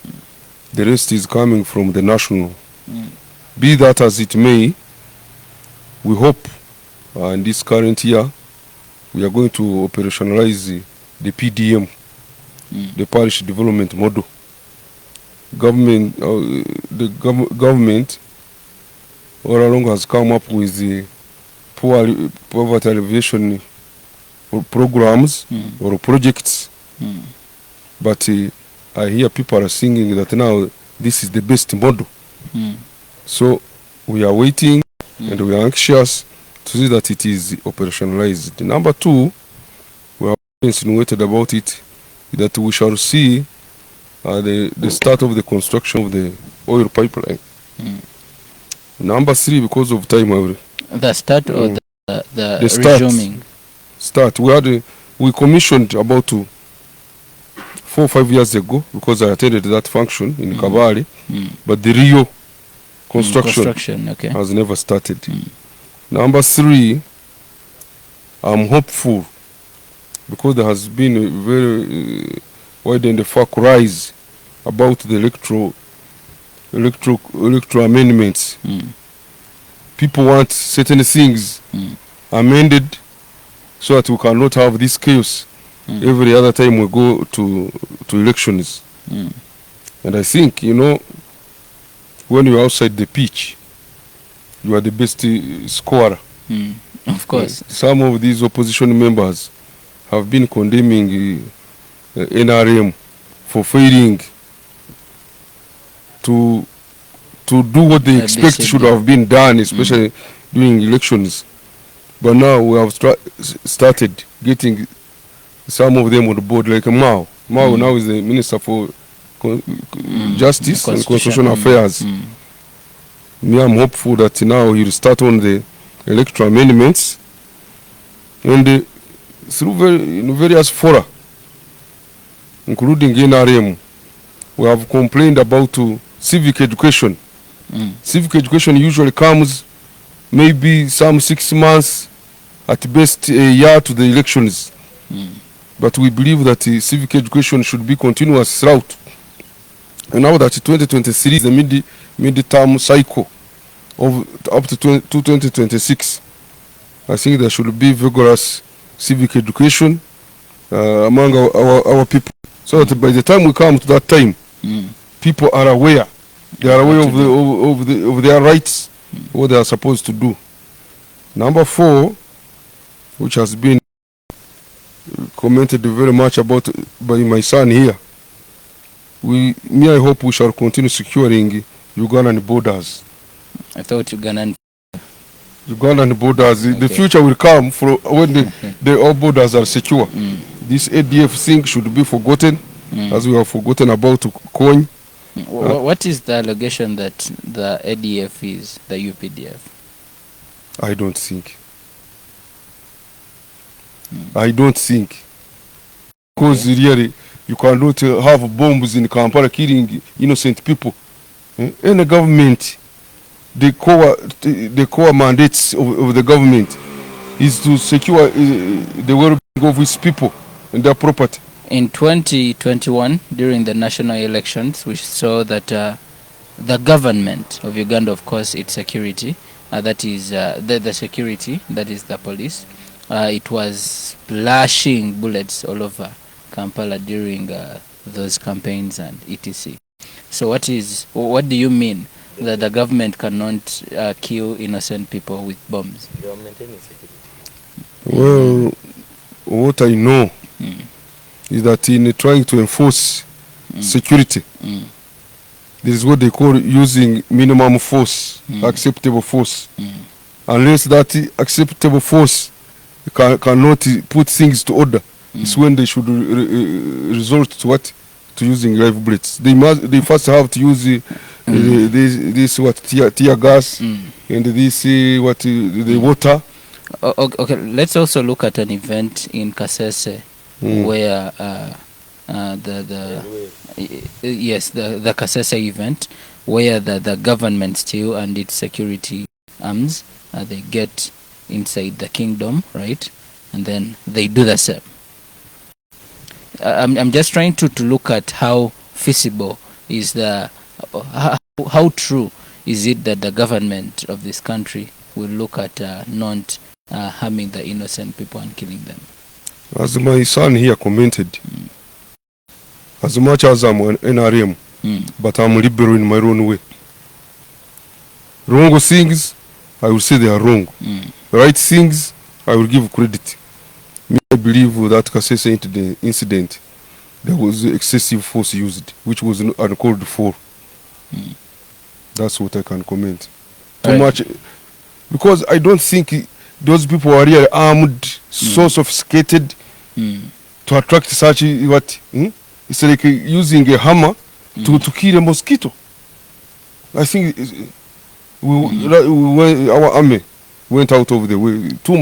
The rest is coming from the national. Be that as it may, we hope in this current year we are going to operationalize the PDM, the parish development model. Government all along has come up with the poverty alleviation programs or projects, but I hear people are singing that now this is the best model. So we are waiting and we are anxious to see that it is operationalized. Number two, we have insinuated about it that we shall see the start of the construction of the oil pipeline. Number three, because of time, the start or the start, resuming? Start. We commissioned about 4 or 5 years ago, because I attended that function in Kabale, but the real construction okay, has never started. Number three, I'm hopeful because there has been a very wide and far rise about the electoral amendments. People want certain things amended so that we cannot have this chaos every other time we go to elections. And I think, when you're outside the pitch, you are the best scorer. Of Of course. Some of these opposition members have been condemning NRM for failing to do what they expect should have been done, especially during elections. But now we have started getting some of them on the board, like Mao. Mao now is the Minister for Justice and Constitutional Affairs. Me, I'm hopeful that now he'll start on the electoral amendments and through various fora, including NRM, we have complained about civic education. Civic education usually comes maybe some 6 months, at best a year to the elections. But we believe that civic education should be continuous throughout. And now that 2023 is the mid-term cycle of up to 2026, I think there should be vigorous civic education among our people, so that by the time we come to that time, people are aware. They are aware of their rights, what they are supposed to do. Number 4, which has been commented very much about by my son here, I hope we shall continue securing Ugandan borders. I thought Ugandan borders. Okay. The future will come for when all borders are secure. This ADF thing should be forgotten, as we have forgotten about coin. What is the allegation that the ADF is the UPDF? I don't think. I don't think. Because really, you cannot have bombs in Kampala killing innocent people. Any government, the core mandates of the government is to secure the well-being of its people and their property. In 2021, during the national elections, we saw that the government of Uganda, of course, its security, that is the security, that is the police, it was splashing bullets all over Kampala during those campaigns and etc. So what do you mean that the government cannot kill innocent people with bombs? Well, what I know is that in trying to enforce security, this is what they call using minimum force, acceptable force. Unless that acceptable force cannot put things to order, it's when they should resort to what? To using live bullets. They first have to use this tear gas and this the water. Okay, let's also look at an event in Kasese where the Kasese event, where the government still and its security arms they get inside the kingdom, right? And then they do the same. I'm just trying to look at how feasible is how true is it that the government of this country will look at not harming the innocent people and killing them. As my son here commented, as much as I'm an NRM, but I'm liberal in my own way. Wrong things, I will say they are wrong. Right things, I will give credit. I believe that Kasese incident, there was excessive force used, which was uncalled for. That's what I can comment. Too much, because I don't think those people are really armed, so sophisticated to attract such what? It's like using a hammer to kill a mosquito. I think our army went out of the way. Too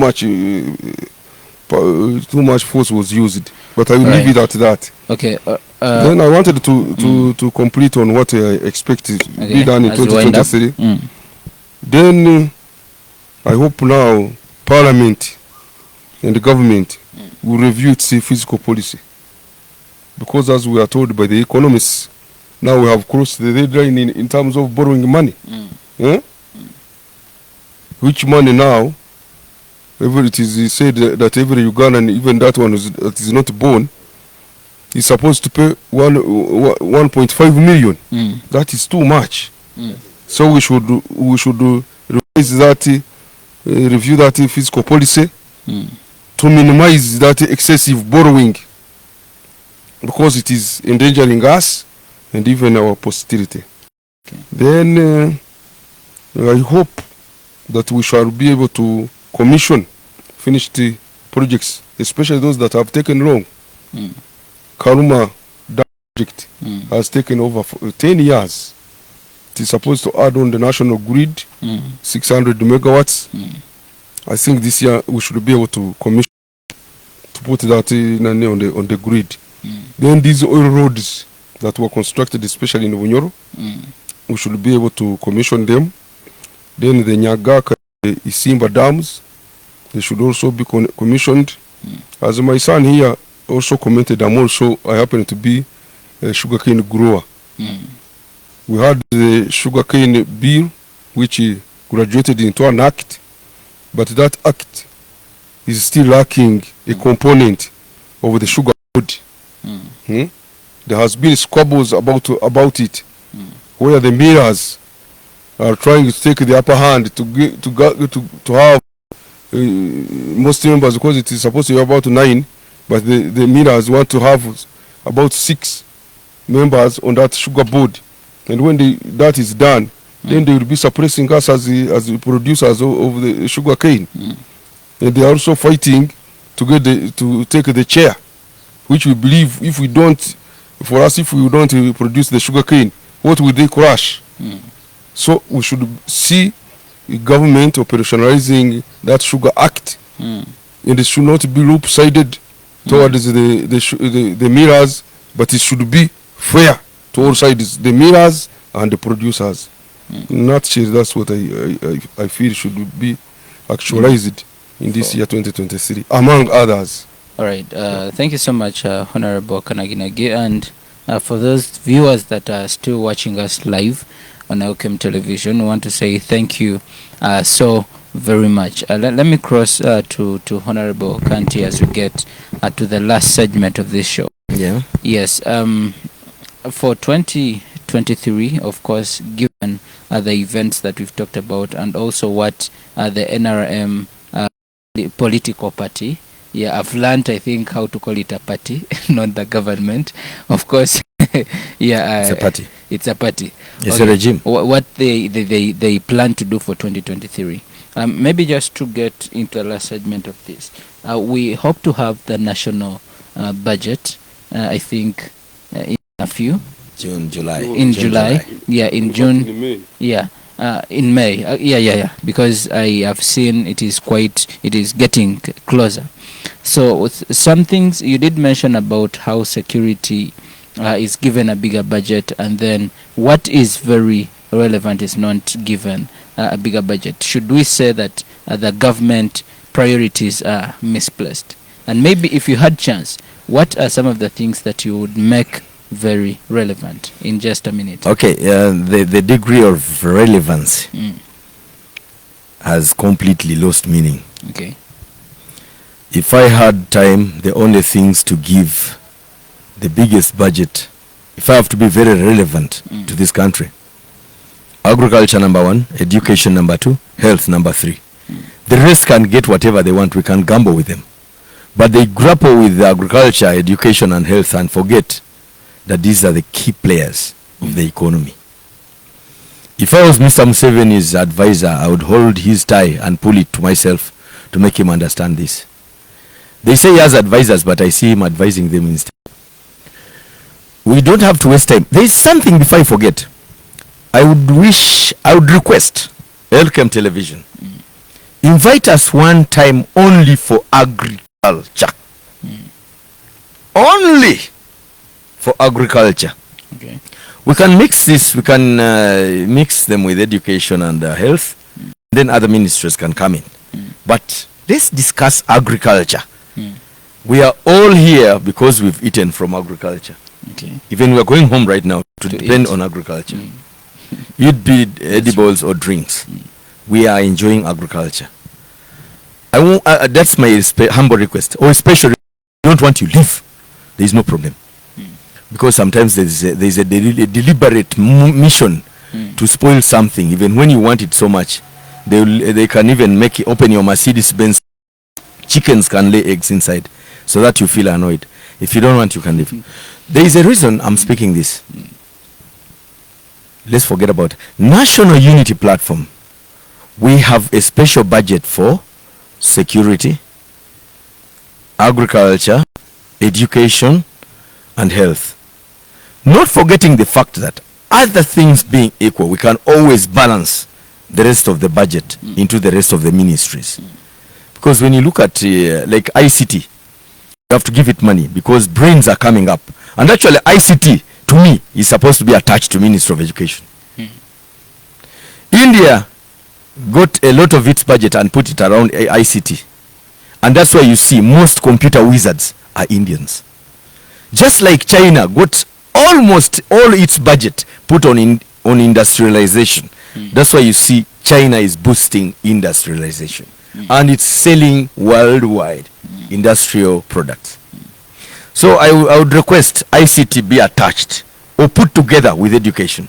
much force was used, but I will leave it at that. Okay. Then I wanted to complete on what I expected to be done in 2023. Then I hope now Parliament and the government will review its fiscal policy, because as we are told by the economists, now we have crossed the deadline in terms of borrowing money. Which money now? It is said that every Ugandan, even that one that is not born, is supposed to pay 1.5 million. That is too much. So we should revise that review that fiscal policy to minimize that excessive borrowing, because it is endangering us and even our posterity. Then I hope that we shall be able to commission finished projects, especially those that have taken long. Karuma project has taken over for 10 years. It is supposed to add on the national grid 600 megawatts. I think this year we should be able to commission to put that on the grid. Then these oil roads that were constructed, especially in Bunyoro, we should be able to commission them. Then the Nyagaka, the Isimba dams, they should also be commissioned. As my son here also commented, I happen to be a sugarcane grower. We had the sugarcane bill, which graduated into an act, but that act is still lacking a component of the sugar board. There has been squabbles about it, where the mayors are trying to take the upper hand to have most members, because it is supposed to be about 9, but the mayors want to have about 6 members on that sugar board. And when that is done, then they will be suppressing us as the producers of the sugar cane. And they are also fighting to take the chair, which we believe if we don't produce the sugar cane, what will they crush? So we should see the government operationalizing that sugar act, and it should not be loop-sided towards the millers, but it should be fair to all sides, the millers and the producers. Not sure that's what I feel should be actualized in this year 2023, among others. All right. Thank you so much, Honorable Kanaginagi. And for those viewers that are still watching us live on Elkem television, we want to say thank you so very much. Let me cross to Honorable Kanti as we get to the last segment of this show. Yeah. Yes. For 2023, of course, given the events that we've talked about, and also what the NRM political party, I've learned, I think, how to call it a party, not the government, of course. It's a party. It's a party. It's a regime. What they plan to do for 2023. Maybe just to get into the last segment of this, we hope to have the national budget, I think, in a few. July. In July. Yeah, in June. In May. Yeah. In May. Because I have seen it is getting closer. So with some things you did mention about how security is given a bigger budget, and then what is very relevant is not given a bigger budget. Should we say that the government priorities are misplaced? And maybe if you had chance, what are some of the things that you would make very relevant in just a minute? Okay, the degree of relevance has completely lost meaning. Okay. If I had time, the only things to give the biggest budget, if I have to be very relevant to this country, agriculture number 1, education number 2, health number 3. The rest can get whatever they want. We can gamble with them. But they grapple with the agriculture, education and health and forget that these are the key players of the economy. If I was Mr. Museveni's advisor, I would hold his tie and pull it to myself to make him understand this. They say he has advisors, but I see him advising them instead. We don't have to waste time. There is something before I forget. I would request Elkem television, invite us one time only for agriculture. Only for agriculture. Okay. We can mix this, we can mix them with education and health. Then other ministries can come in. But let's discuss agriculture. We are all here because we've eaten from agriculture. Okay. Even we are going home right now to depend on agriculture. You'd be edibles or drinks. We are enjoying agriculture. That's my humble request. Or especially, I don't want you to leave. There is no problem. Because sometimes there's a deliberate mission to spoil something, even when you want it so much. They can even open your Mercedes Benz. Chickens can lay eggs inside, so that you feel annoyed. If you don't want, you can leave. There is a reason I'm speaking this. Let's forget about National Unity Platform. We have a special budget for security, agriculture, education, and health. Not forgetting the fact that other things being equal, we can always balance the rest of the budget into the rest of the ministries. Because when you look at like ICT, you have to give it money because brains are coming up. And actually ICT, to me, is supposed to be attached to Ministry of Education. India got a lot of its budget and put it around ICT. And that's why you see most computer wizards are Indians. Just like China got almost all its budget put on industrialization. That's why you see China is boosting industrialization. And it's selling worldwide industrial products. So I would request ICT be attached or put together with education.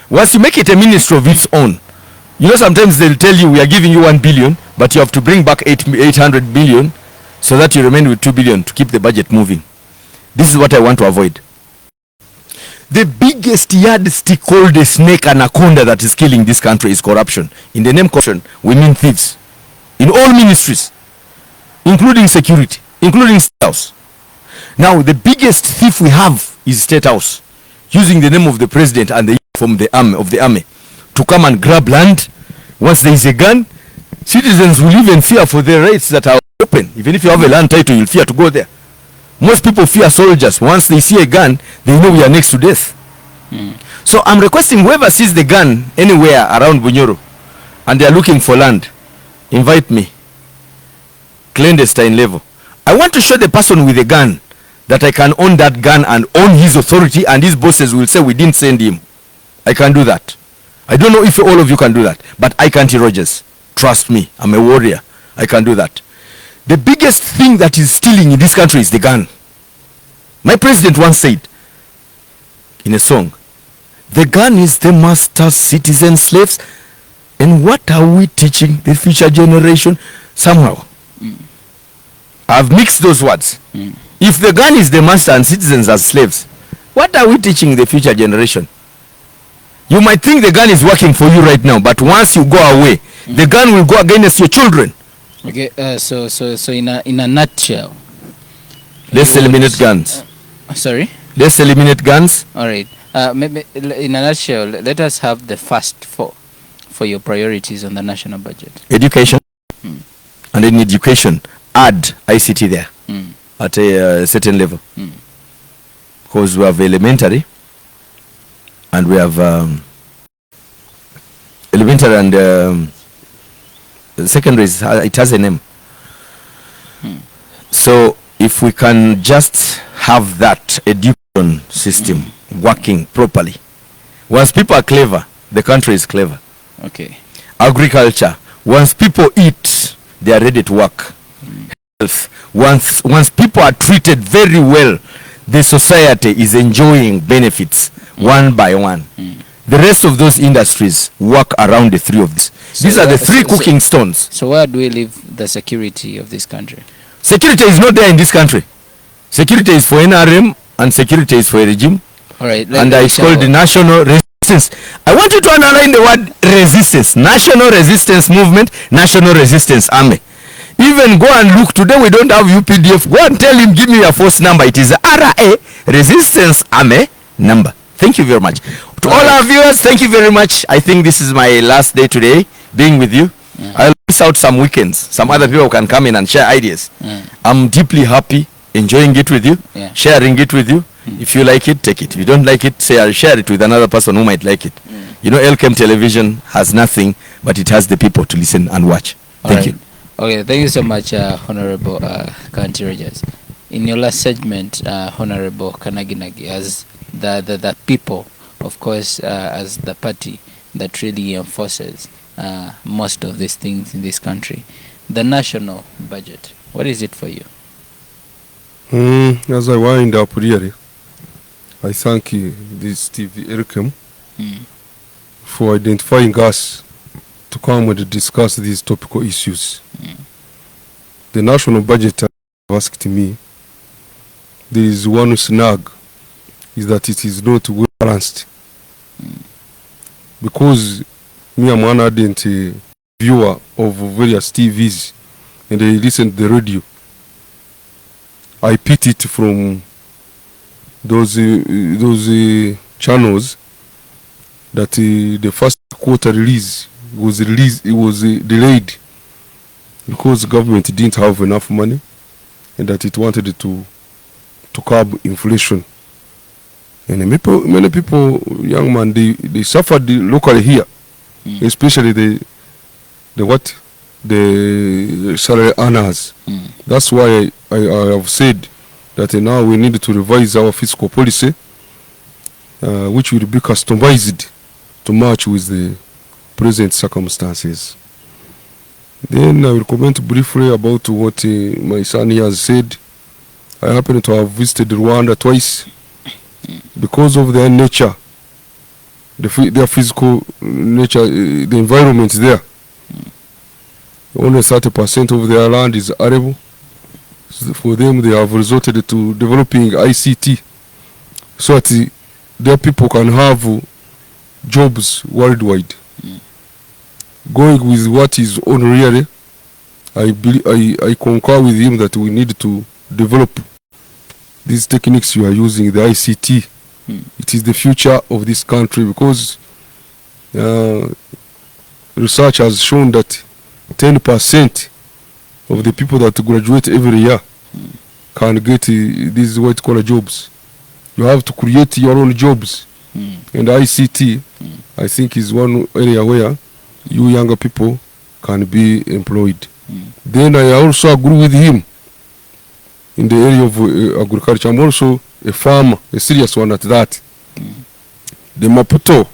Once you make it a ministry of its own, you know, sometimes they'll tell you we are giving you 1 billion, but you have to bring back 800 billion so that you remain with 2 billion to keep the budget moving. This is what I want to avoid. The biggest yardstick called a snake anaconda that is killing this country is corruption. In the name corruption, we mean thieves. In all ministries, including security, including State House. Now, the biggest thief we have is State House, using the name of the president and the from the army to come and grab land. Once there is a gun, citizens will even fear for their rights that are open. Even if you have a land title, you'll fear to go there. Most people fear soldiers. Once they see a gun, they know we are next to death. So I'm requesting whoever sees the gun anywhere around Bunyoro and they are looking for land, invite me. Clandestine level. I want to show the person with a gun that I can own that gun and own his authority, and his bosses will say we didn't send him. I can do that. I don't know if all of you can do that, but I can't, Rogers. Trust me, I'm a warrior. I can do that. The biggest thing that is stealing in this country is the gun. My president once said in a song, the gun is the master, citizen, slaves. And what are we teaching the future generation? Somehow. I've mixed those words. If the gun is the master and citizens are slaves, what are we teaching the future generation? You might think the gun is working for you right now, but once you go away, the gun will go against your children. Okay, so in a nutshell, let's eliminate guns. Sorry? Let's eliminate guns. All right. Maybe in a nutshell, let us have the first four for your priorities on the national budget. Education. And in education, add ICT there at a certain level. Because we have elementary and we have elementary and secondary, it has a name. So if we can just have that education system working properly, once people are clever, the country is clever. Okay. Agriculture, once people eat, they are ready to work. Health, once people are treated very well, the society is enjoying benefits one by one. The rest of those industries work around the three of these. So these are the three cooking stones. So where do we leave the security of this country? Security is not there in this country. Security is for NRM and security is for a regime. All right. And it's called the National Resistance. I want you to underline the word resistance. National Resistance Movement, National Resistance Army. Even go and look. Today we don't have UPDF. Go and tell him, give me your force number. It is RA, Resistance Army number. Thank you very much. To all our viewers, thank you very much. I think this is my last day today being with you. I'll miss out some weekends. Some other people can come in and share ideas. I'm deeply happy enjoying it with you, sharing it with you. If you like it, take it. If you don't like it, say I'll share it with another person who might like it. You know, Elkem television has nothing, but it has the people to listen and watch. Thank you. Okay, thank you so much, Honorable Kanti Rogers. In your last segment, Honorable Kanaginagi, as the people, of course, as the party that really enforces most of these things in this country, the national budget, what is it for you? As I wind up really, I thank this TV Elkem for identifying us to come and discuss these topical issues. The national budget asked me, there is one snag, is that it is not well balanced. Because me, I'm an ardent viewer of various TVs, and I listen to the radio. I picked it from those channels that the first quarter release was delayed because the government didn't have enough money, and that it wanted to curb inflation. And many people, young man, they suffered locally here, especially the salary earners. That's why I have said that now we need to revise our fiscal policy, which will be customized to match with the present circumstances. Then I will comment briefly about what my son here has said. I happen to have visited Rwanda twice. Because of their nature, their physical nature, the environment there, only 30% of their land is arable. So for them, they have resorted to developing ICT so that their people can have jobs worldwide. Going with what is on really, I concur with him that we need to develop these techniques you are using, the ICT. It is the future of this country, because research has shown that 10% of the people that graduate every year can get these white-collar jobs. You have to create your own jobs. And ICT, I think, is one area where you younger people can be employed. Then I also agree with him in the area of agriculture. I'm also a farmer, a serious one at that. The Maputo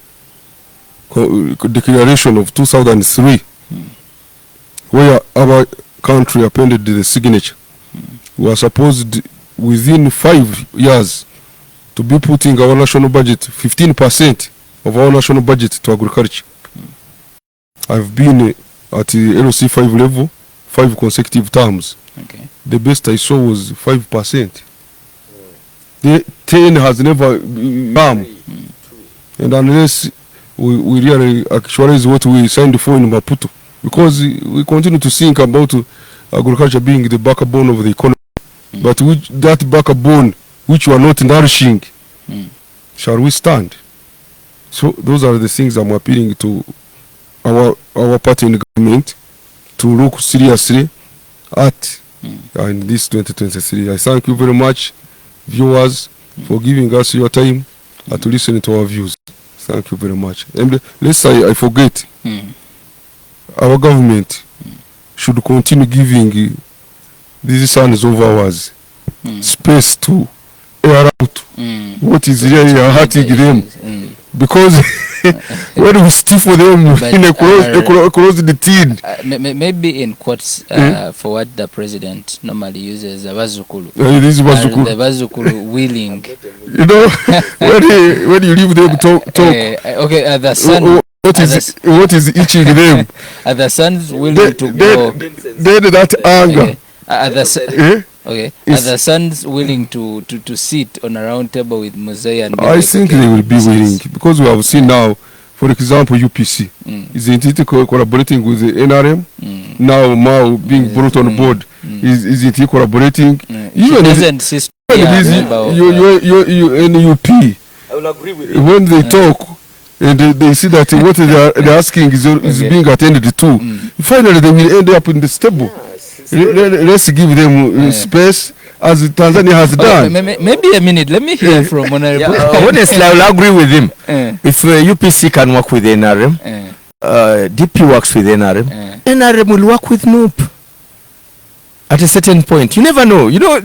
Declaration of 2003, where our country appended the signature, was supposed within 5 years to be putting our national budget, 15% of our national budget, to agriculture. I've been at the LOC 5 level 5 consecutive terms. Okay. The best I saw was 5%. The 10 has never come. And unless we really actualize what we signed for in Maputo, because we continue to think about agriculture being the backbone of the economy, but that backbone which we are not nourishing, shall we stand? So those are the things I'm appealing to our party in the government to look seriously at in this 2023. I thank you very much, viewers, for giving us your time and to listen to our views. Thank you very much. And lest I forget, our government should continue giving these sons of ours space to air out what is really hurting them. Because when we still for them across the team. Maybe in quotes for what the president normally uses, Bazukulu. The Bazukulu willing. You know, when you leave them talk. Okay, the son. What is itching them? Are the sons willing to go? Then that anger. Okay. Are the sons willing to sit on a round table with Mosey and I think they will be willing, because we have seen now, for example, UPC. Isn't it collaborating with the NRM? Now Mao being brought on board. Isn't he collaborating? Even doesn't insist NUP. I will agree with you. When they talk and they see that what they're asking is being attended to, finally they will end up in the stable. Let's give them space, as Tanzania has done. Maybe a minute. Let me hear from Honorable. Honestly, I will agree with him. If UPC can work with NRM, DP works with NRM, NRM will work with NUP at a certain point. You never know. You know.